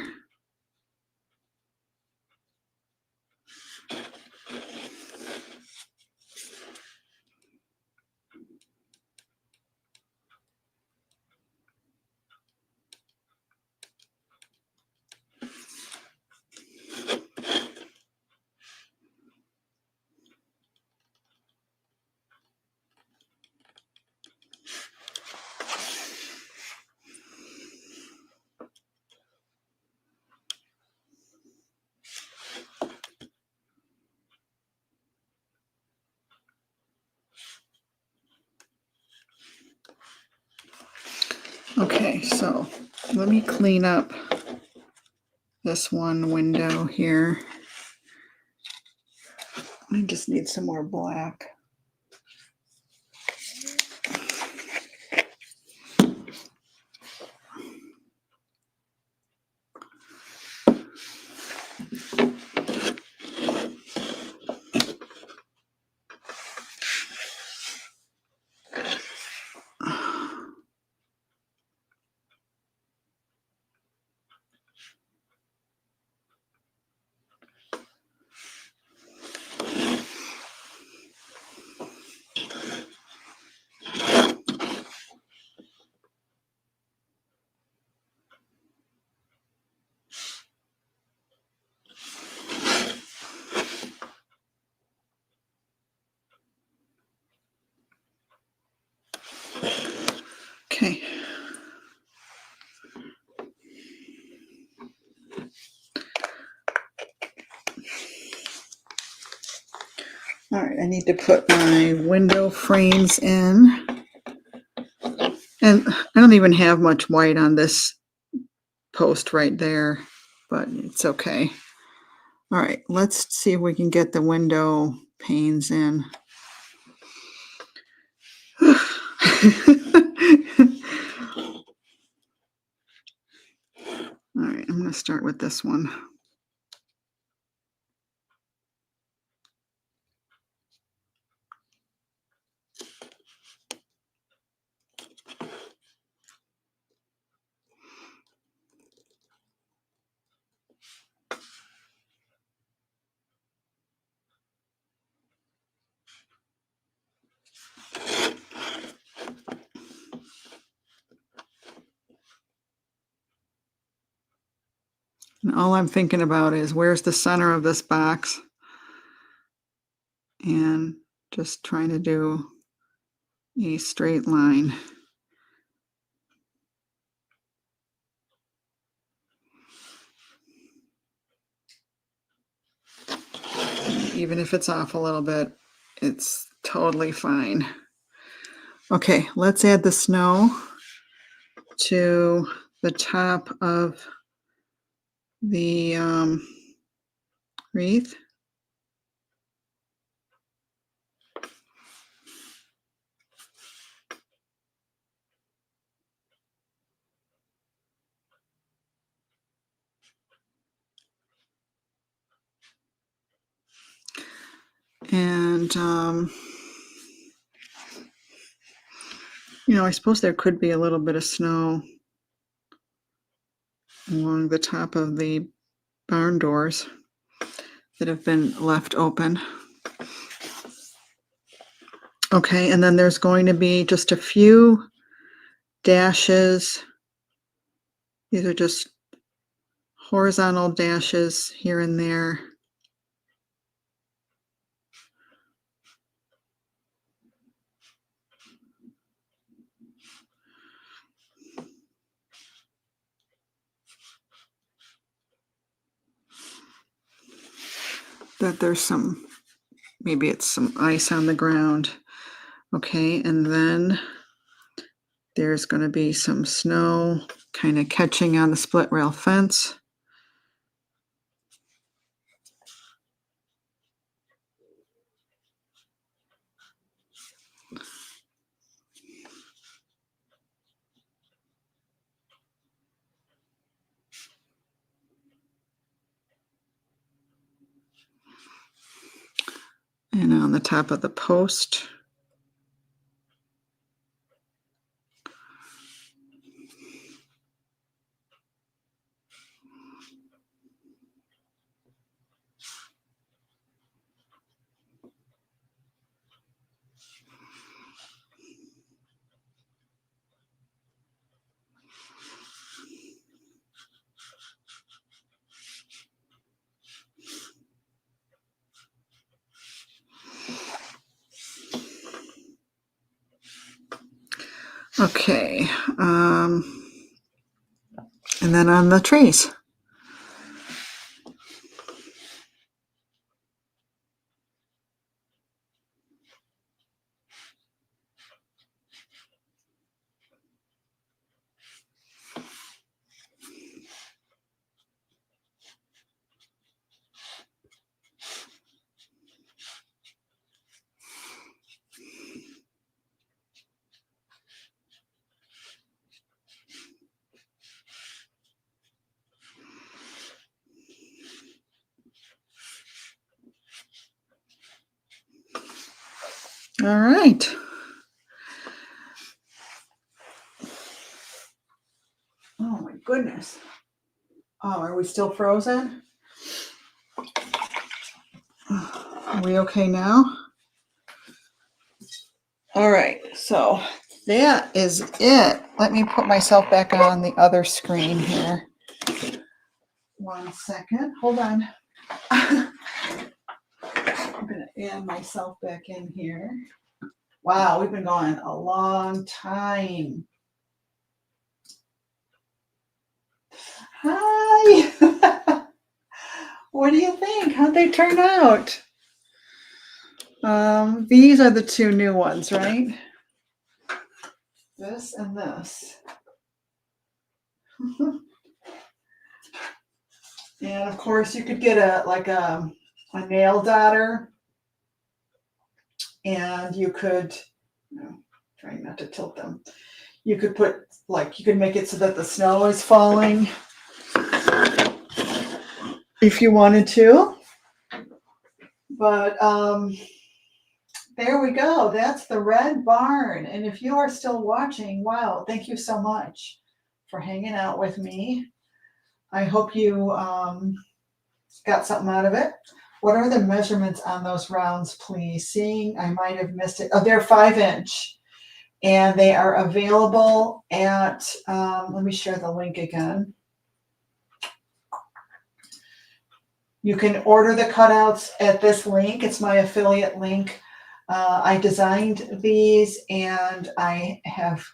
Okay, so let me clean up this one window here. I just need some more black. Okay. All right, I need to put my window frames in. And I don't even have much white on this post right there, but it's okay. All right, let's see if we can get the window panes in. All right, I'm going to start with this one. And all I'm thinking about is where's the center of this box? And just trying to do a straight line. Even if it's off a little bit, it's totally fine. Okay, let's add the snow to the top of the wreath. And, you know, I suppose there could be a little bit of snow along the top of the barn doors that have been left open. Okay, and then there's going to be just a few dashes. These are just horizontal dashes here and there. That there's some, maybe it's some ice on the ground. Okay, and then there's going to be some snow kind of catching on the split rail fence. And on the top of the post. Okay, and then on the trees. All right. Oh my goodness. Oh, are we still frozen? Are we okay now? All right, so that is it. Let me put myself back on the other screen here. 1 second, hold on. I'm gonna add myself back in here. Wow, we've been going a long time. Hi. What do you think? How'd they turn out? These are the two new ones, right? This and this. And of course you could get a nail dotter, and you could, trying not to tilt them. You could put, you could make it so that the snow is falling if you wanted to. But there we go. That's the Red Barn. And if you are still watching, wow, thank you so much for hanging out with me. I hope you got something out of it. What are the measurements on those rounds, please? Seeing I might have missed it. Oh, they're 5-inch. And they are available at, let me share the link again. You can order the cutouts at this link. It's my affiliate link. I designed these, and I have,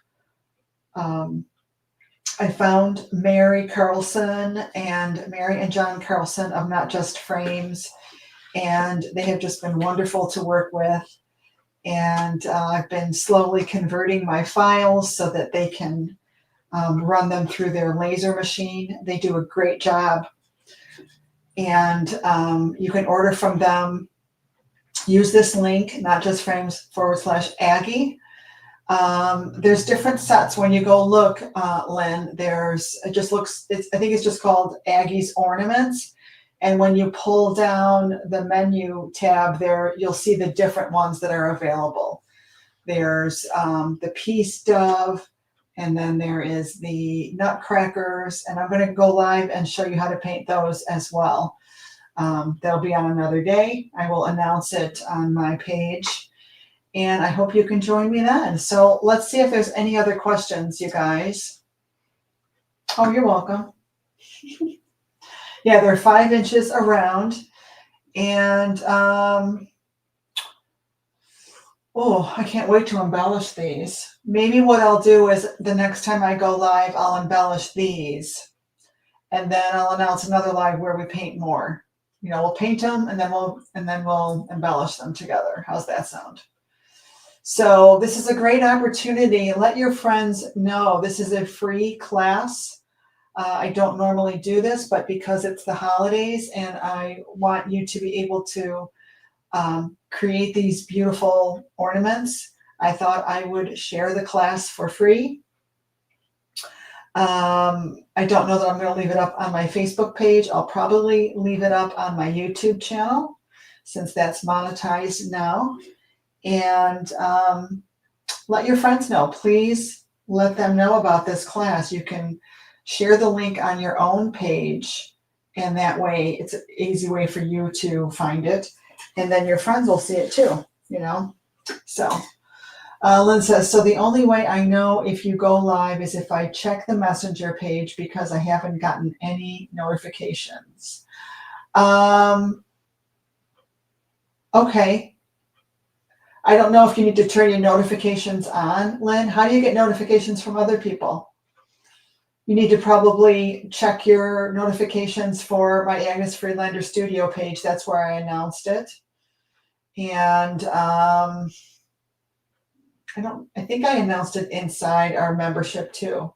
I found Mary Carlson and Mary and John Carlson of Not Just Frames, and they have just been wonderful to work with. And I've been slowly converting my files so that they can run them through their laser machine. They do a great job. And you can order from them. Use this link, notjustframes/Aggie. There's different sets. When you go look, Lynn, I think it's just called Aggie's Ornaments. And when you pull down the menu tab there, you'll see the different ones that are available. There's the Peace Dove, and then there is the Nutcrackers, and I'm going to go live and show you how to paint those as well. That'll be on another day. I will announce it on my page, and I hope you can join me then. So let's see if there's any other questions, you guys. Oh, you're welcome. Yeah, they're 5 inches around, and oh, I can't wait to embellish these. Maybe what I'll do is the next time I go live, I'll embellish these, and then I'll announce another live where we paint more. We'll paint them, and then we'll embellish them together. How's that sound? So this is a great opportunity. Let your friends know this is a free class. I don't normally do this, but because it's the holidays and I want you to be able to create these beautiful ornaments, I thought I would share the class for free. I don't know that I'm going to leave it up on my Facebook page. I'll probably leave it up on my YouTube channel. since that's monetized now. And let your friends know. Please let them know about this class. You can share the link on your own page, and that way it's an easy way for you to find it. And then your friends will see it too, you know? So Lynn says, so the only way I know if you go live is if I check the messenger page because I haven't gotten any notifications. Okay. I don't know if you need to turn your notifications on, Lynn. How do you get notifications from other people? You need to probably check your notifications for my Agnes Friedlander Studio page. That's where I announced it. And I think I announced it inside our membership too.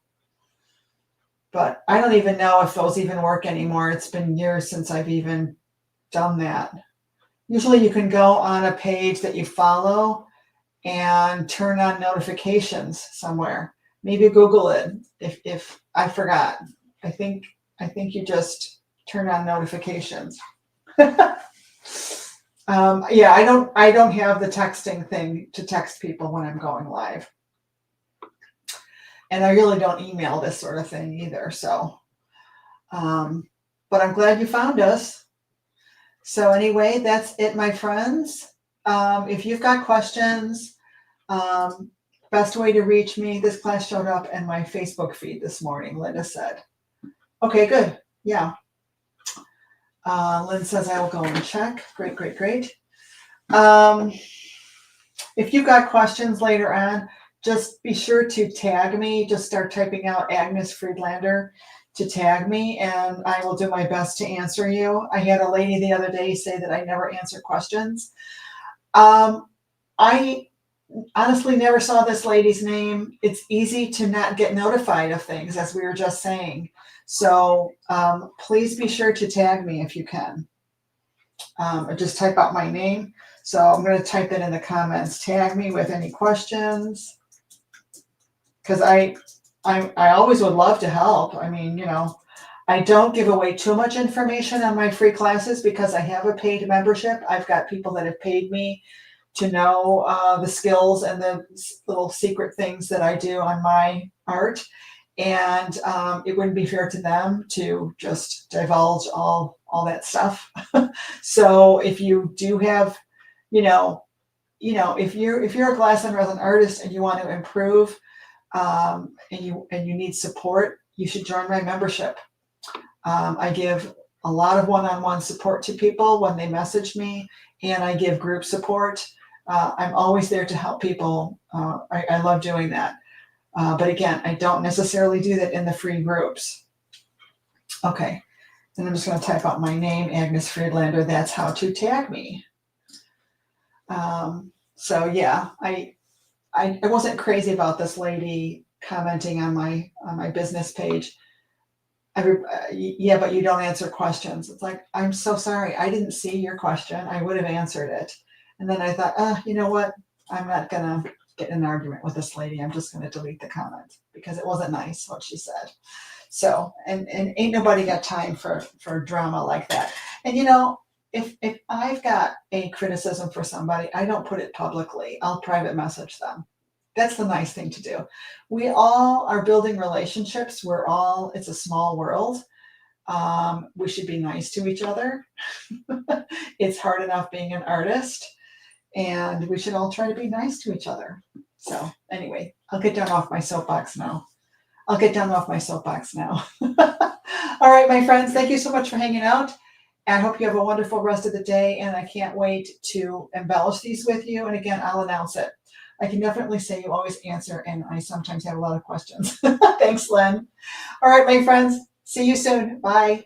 But I don't even know if those even work anymore. It's been years since I've even done that. Usually you can go on a page that you follow and turn on notifications somewhere. Maybe Google it if I forgot. I think you just turn on notifications. Yeah, I don't have the texting thing to text people when I'm going live. And I really don't email this sort of thing either. So, but I'm glad you found us. So anyway, that's it, my friends. If you've got questions, best way to reach me, this class showed up in my Facebook feed this morning, Linda said. Okay, good. Yeah. Lynn says I will go and check. Great, great, great. If you've got questions later on, just be sure to tag me. Just start typing out Agnes Friedlander to tag me, and I will do my best to answer you. I had a lady the other day say that I never answer questions. I honestly never saw this lady's name. It's easy to not get notified of things, as we were just saying. So please be sure to tag me if you can. Just type out my name. So I'm going to type it in the comments. Tag me with any questions, because I always would love to help. I mean, you know, I don't give away too much information on my free classes because I have a paid membership. I've got people that have paid me to know the skills and the little secret things that I do on my art. And it wouldn't be fair to them to just divulge all that stuff. So if you do have, you know, if you're a glass and resin artist and you want to improve, and you need support, you should join my membership. I give a lot of one-on-one support to people when they message me, and I give group support. I'm always there to help people. I love doing that. But again, I don't necessarily do that in the free groups. Okay, then I'm just going to type out my name, Agnes Friedlander. That's how to tag me. So yeah, I wasn't crazy about this lady commenting on my business page. Yeah, but you don't answer questions. It's like, I'm so sorry. I didn't see your question. I would have answered it. And then I thought, you know what? I'm not going to get in an argument with this lady. I'm just going to delete the comment because it wasn't nice what she said. So, and ain't nobody got time for drama like that. And you know, if I've got a criticism for somebody, I don't put it publicly. I'll private message them. That's the nice thing to do. We all are building relationships. It's a small world. We should be nice to each other. It's hard enough being an artist, and we should all try to be nice to each other. So anyway, I'll get down off my soapbox now. All right, my friends, thank you so much for hanging out. I hope you have a wonderful rest of the day, and I can't wait to embellish these with you. And again, I'll announce it. I can definitely say you always answer, and I sometimes have a lot of questions. Thanks, Lynn. All right, my friends, see you soon. Bye.